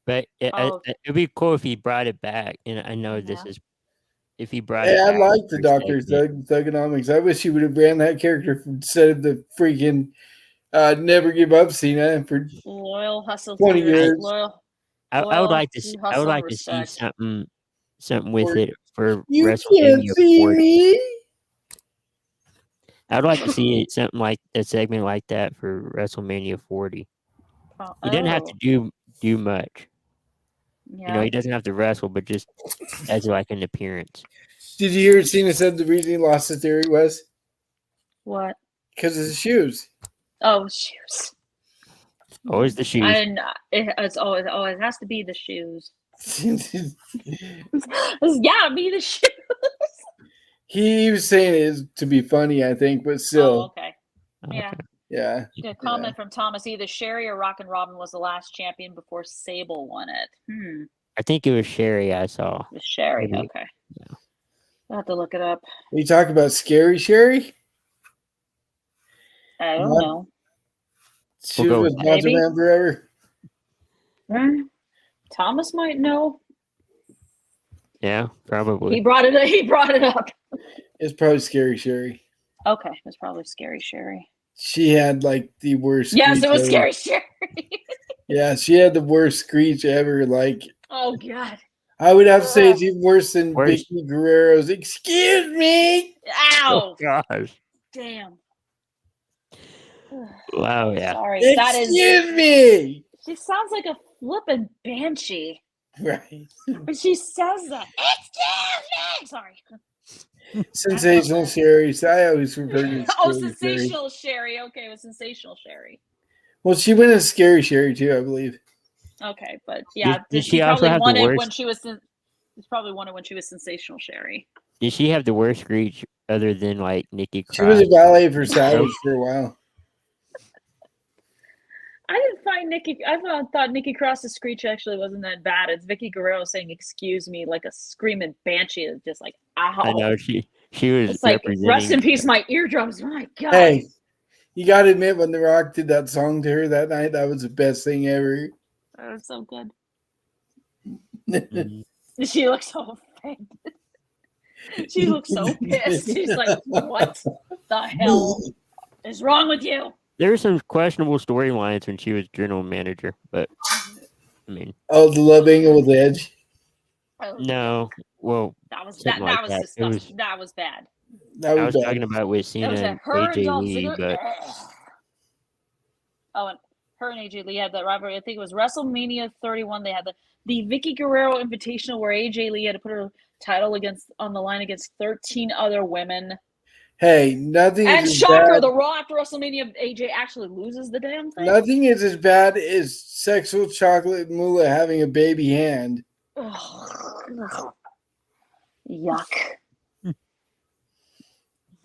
but it'd be cool if he brought it back. And I know this Yeah. is. If he brought Hey, it I back. like the for a Doctor segment. Thugonomics. I wish he would have ran that character instead of the freaking never give up Cena for Loyal hustle. 20 to years. Loyal. I would like to Hustle see. I would and like to see respect. something with Or- it for You can't WrestleMania see 40. me. I'd like to see something like a segment like that for WrestleMania 40. He didn't have to do much. Yeah. He doesn't have to wrestle, but just as like an appearance. Did you hear Cena said the reason he lost his theory was What? because of his shoes? Oh, shoes. Always the shoes. I didn't. It's always. Oh, it has to be the shoes. It's gotta be the shoes. He was saying it is to be funny, I think, but Oh, still, okay. Yeah. Okay. yeah. Good comment from Thomas. Either Sherry or Rockin' Robin was the last champion before Sable won it. I think it was Sherry I saw. It was Sherry. Maybe. Okay. Yeah. I'll have to look it up. We talk about Scary Sherry. I don't What? know. She We'll go was with not Maybe. around forever. Thomas might know. Yeah, He probably. brought it. He brought it up. It's probably Scary Sherry. Okay, it's probably Scary Sherry. She had like the worst. Yes, screech it was ever. Scary Sherry. Yeah, she had the worst screech ever. Like, Oh God. I would have to say it's even worse than Worse. Vicky Guerrero's. Excuse me. Ow! Gosh. Damn. Wow, yeah. Sorry. That is. Excuse me. She sounds like a flippin' banshee. Right. But she says that. Excuse me. Sorry. Sensational Sherry. So I always refer to Oh, Scary Sherry. sensational Sherry. Okay, it was sensational Sherry. Well, she went as Scary Sherry too, I believe. Okay, but yeah, Did she also probably have the won it when worst- she was. She's probably won it when she was sensational Sherry. Did she have the worst screech other than like Nikki Cross? She was a valet for Savage for a while. I didn't find Nikki. I thought Nikki Cross's screech actually wasn't that bad. It's Vicky Guerrero saying "excuse me" like a screaming banshee. It's just like, ow. I know she was It's like representing. rest in peace, my eardrums. My God. Hey, you got to admit, when The Rock did that song to her that night, that was the best thing ever. That was so good. Mhm. She looks so offended. She looks so pissed. She's like, "What the hell is wrong with you?" There were some questionable storylines when she was general manager, but I mean, Oh, the love angle with Edge. no. Well, That was something that like was that. It disgusting. was- that was bad. That I was was bad. talking about with That Cena was and her and AJ Dolph Lee, Ziggler. but Oh, and her and AJ Lee had that rivalry. I think it was WrestleMania 31. They had the Vicky Guerrero Invitational where AJ Lee had to put her title on the line against 13 other women. Hey, nothing And is as shocker, bad. the Raw after WrestleMania, AJ actually loses the damn thing. Nothing is as bad as sexual chocolate Moolah having a baby hand. Ugh. Yuck.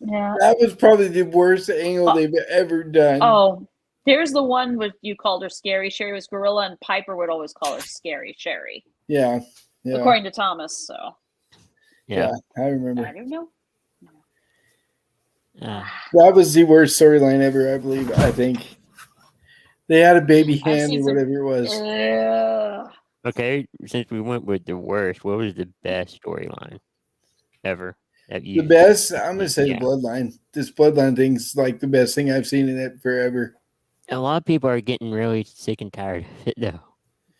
Yeah. That was probably the worst angle they've ever done. Oh, here's the one with you called her Scary Sherry was Gorilla, and Piper would always call her Scary Sherry, Yeah. according to Thomas. So Yeah, I I remember. don't know. That was the worst storyline ever, I believe. I think they had a baby I've hand seen or some- whatever it was. Ugh. okay. Since we went with the worst, what was the best storyline ever that The you? best, I'm gonna say Yeah. the Bloodline. This Bloodline thing's like the best thing I've seen in it forever. A lot of people are getting really sick and tired of it, though.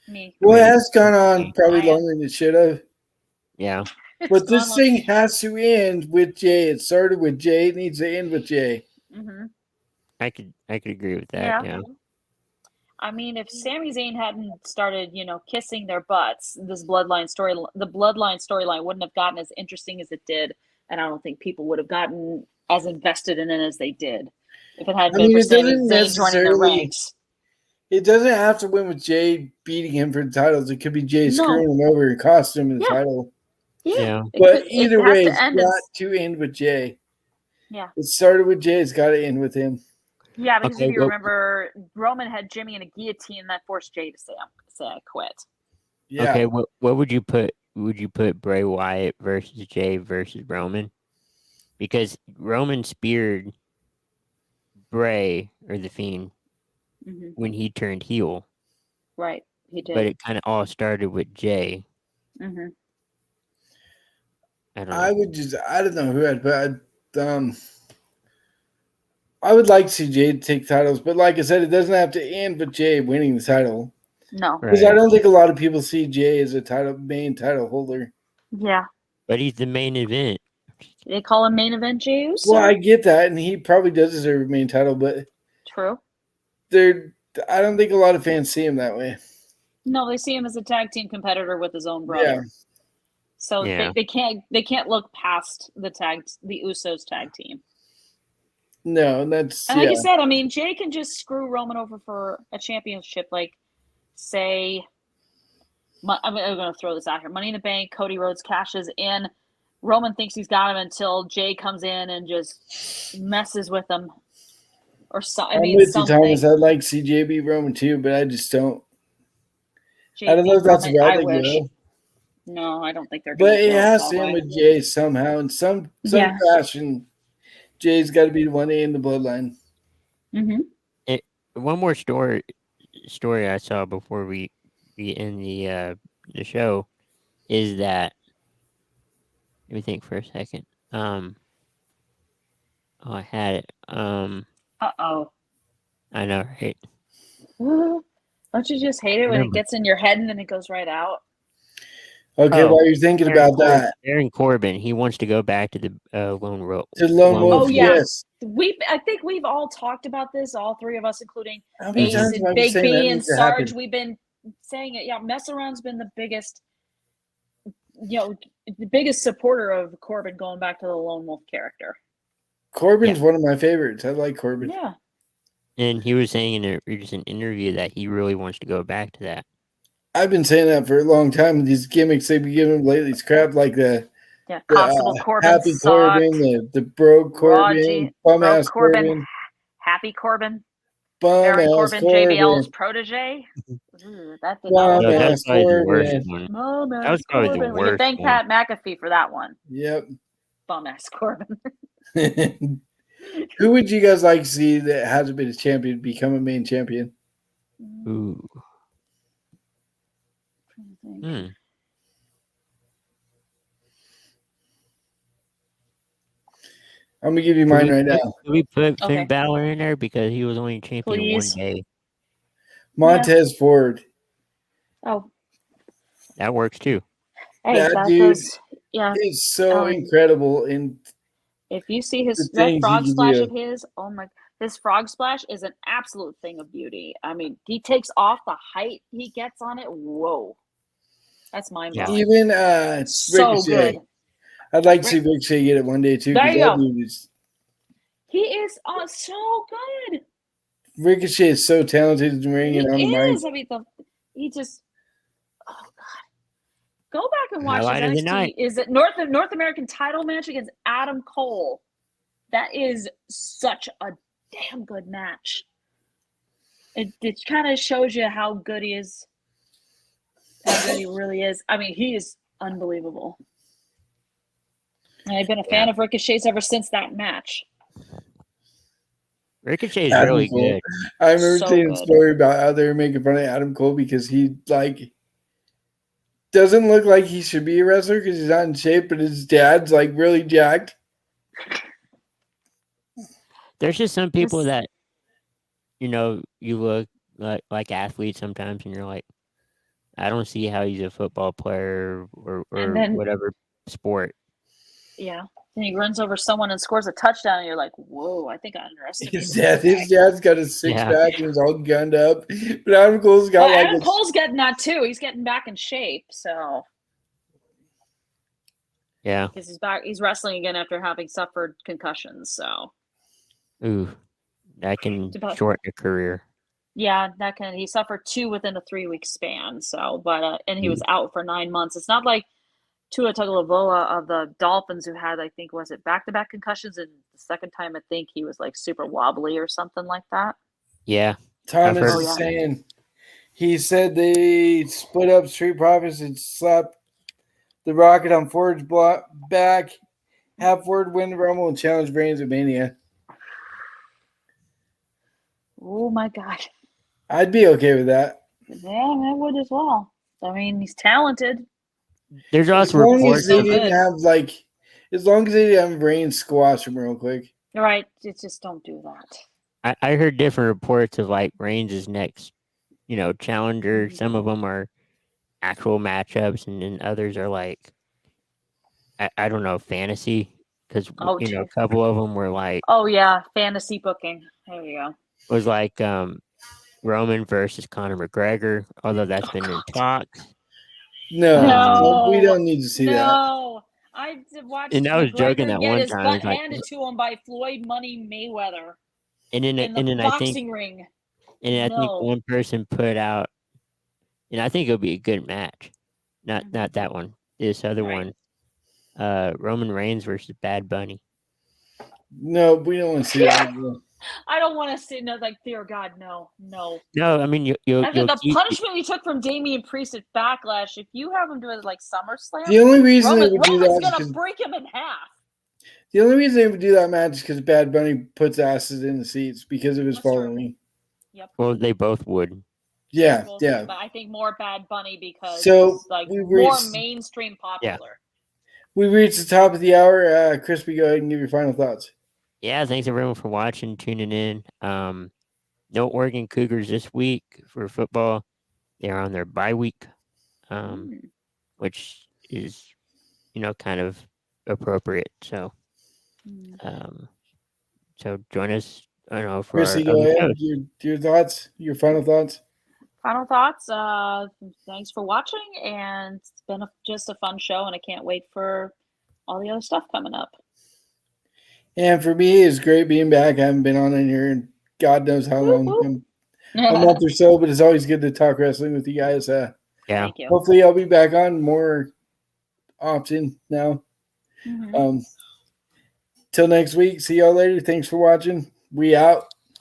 Me. Well, it has gone on probably I am. longer than it should have. Yeah. But this thing has to end with Jay. It started with Jay. It needs to end with Jay. Mm-hmm. I could agree with that. Yeah. I mean, if Sami Zayn hadn't started, kissing their butts, the bloodline storyline wouldn't have gotten as interesting as it did, and I don't think people would have gotten as invested in it as they did if it hadn't been for it Sami doesn't Zayn joining the necessarily- ranks. It doesn't have to win with Jay beating him for the titles. It could be Jay No. screwing him over and cost him the Yeah. title. Yeah. But either way, it's end got to end with Jay. Yeah. It started with Jay. It's got to end with him. Yeah, because Okay, if you well- remember, Roman had Jimmy in a guillotine that forced Jay to say I quit. Yeah. Okay. What would you put? Would you put Bray Wyatt versus Jay versus Roman? Because Roman speared Bray or the Fiend Mm-hmm. when he turned heel, Right, he did. but it kind of all started with Jay. Mm-hmm. I don't know. I don't know who I'd put. I would like to see Jay take titles, but like I said, it doesn't have to end with Jay winning the title. No. Because I don't think a lot of people see Jay as a main title holder. Yeah. But he's the main event They call him main event Jey Uso. Well, I get that, and he probably does deserve a main title, but True. I don't think a lot of fans see him that way. No, they see him as a tag team competitor with his own brother. Yeah. So Yeah. they can't look past the Usos tag team. No, that's And like you said, I mean, Jay can just screw Roman over for a championship. Like, say, I'm going to throw this out here. Money in the Bank, Cody Rhodes cashes in. Roman thinks he's got him until Jay comes in and just messes with him. Or I'm with you, Thomas. I'd like CJ beat Roman too, but I just don't. I don't know if that's the route they go. No, I don't think they're But going to. it has to end with Jay somehow in some fashion. Jay's got to be the 1A in the bloodline. Mm-hmm. One more story I saw before we end the show is that. Let me think for a second. Oh, I had it. Uh-oh. I know, right? Don't you just hate it when it gets in your head and then it goes right out? Okay, while you're thinking about that. Aaron Corbin, he wants to go back to the Lone Wolf. To Lone Wolf, yes. I think we've all talked about this, all three of us, including Ace and Big B and Sarge. We've been saying it. Yeah, Mess Around's been the biggest, the biggest supporter of Corbin going back to the Lone Wolf character. Corbin's one of my favorites. I like Corbin. Yeah. And he was saying in an interview that he really wants to go back to that. I've been saying that for a long time. These gimmicks they've been giving him lately, it's crap like Constable Corbin, Happy Corbin, the Brogue Corbin, bum ass Corbin, Happy Corbin, bum ass Corbin, JBL's protege. That did not that was probably the worst one. That was probably the worst. We can thank Pat McAfee for that one. Yep. Bum ass Corbin. Who would you guys like to see that hasn't been a champion become a main champion? Ooh. I'm gonna give you mine right now. Can we put Finn Balor in there because he was only champion one day? Montez Ford. Oh, that works too. Hey, that dude is so incredible. And if you see that frog splash of his, his frog splash is an absolute thing of beauty. I mean, he takes off the height he gets on it. Whoa, that's mind-blowing. Even so Ricochet. Good. I'd like to see Ricochet get it one day too. There you go. He is so good. Ricochet is so talented in the ring and on the mic. I mean, he just. Oh God! Go back and watch his NXT. Is it North American title match against Adam Cole? That is such a damn good match. It kind of shows you how good he is. How good he really is. I mean, he is unbelievable. And I've been a fan of Ricochet's ever since that match. Ricochet is really good. I remember seeing a story about how they were making fun of Adam Cole because he doesn't look like he should be a wrestler because he's not in shape, but his dad's really jacked. There's just some people that, you look like athletes sometimes, and you're like, I don't see how he's a football player or whatever sport. Yeah. Then he runs over someone and scores a touchdown, and you're like, whoa, I think I underestimated his dad's got a six-pack and he's all gunned up. But Adam Cole's got Adam Cole's getting that too. He's getting back in shape, so. Yeah. Because he's wrestling again after having suffered concussions, so. Ooh, that can shorten a career. Yeah, he suffered 2 within a 3-week span, so, but, and he was out for 9 months. It's not like Tua Tagovailoa of the Dolphins, who had, I think, was it back-to-back concussions, and the second time I think he was super wobbly or something like that. Yeah. Thomas is saying he said they split up Street Profits and slapped the Rocket on Ford's back, have Ford win the Rumble and challenge Reigns at Mania. Oh my God. I'd be okay with that. Yeah, I would as well. I mean, he's talented. There's also reports as long as they didn't have Reigns squash him real quick. You're right. Just don't do that. I heard different reports of Reigns' next, challenger. Some of them are actual matchups, and then others are I don't know, fantasy because Oh, a true. couple of them were like Oh yeah, fantasy booking. There you go. was like Roman versus Conor McGregor, although that's been in talks. No, we No, don't need to see that. no. I watched And I was joking McGregor that get one his time. butt It's like, handed to him by Floyd Money Mayweather and in the then I think boxing ring. I think No. one person put out, and I think it'll be a good match. Not that one. This other Right. one. Roman Reigns versus Bad Bunny. No, we don't want to see that. I don't want to say no. Like, dear God, no. No, I mean you'll After the keep punishment we took from Damian Priest at Backlash, if you have him do it like SummerSlam, The only reason they would do Roman's that is gonna 'cause- break him in half. the only reason they would do that match is because Bad Bunny puts asses in the seats because of his That's true. following. Yep. Well, they both would. Yeah, Both, yeah. But I think more Bad Bunny because So, he's like we more reached- mainstream popular. We've reached the top of the hour. Crispy, go ahead and give your final thoughts. Yeah, thanks everyone for watching, tuning in. No Oregon Cougars this week for football. They're on their bye week, which is kind of appropriate. So, so join us. I don't know for Chrissy, our go other ahead. shows. Your thoughts, your final thoughts. Final thoughts. Thanks for watching, and it's been just a fun show, and I can't wait for all the other stuff coming up. And for me, it's great being back. I haven't been on in here in God knows how long, a month or so, but it's always good to talk wrestling with you guys. Yeah. Thank you. Hopefully, I'll be back on more often now. Mhm. Till next week. See y'all later. Thanks for watching. We out.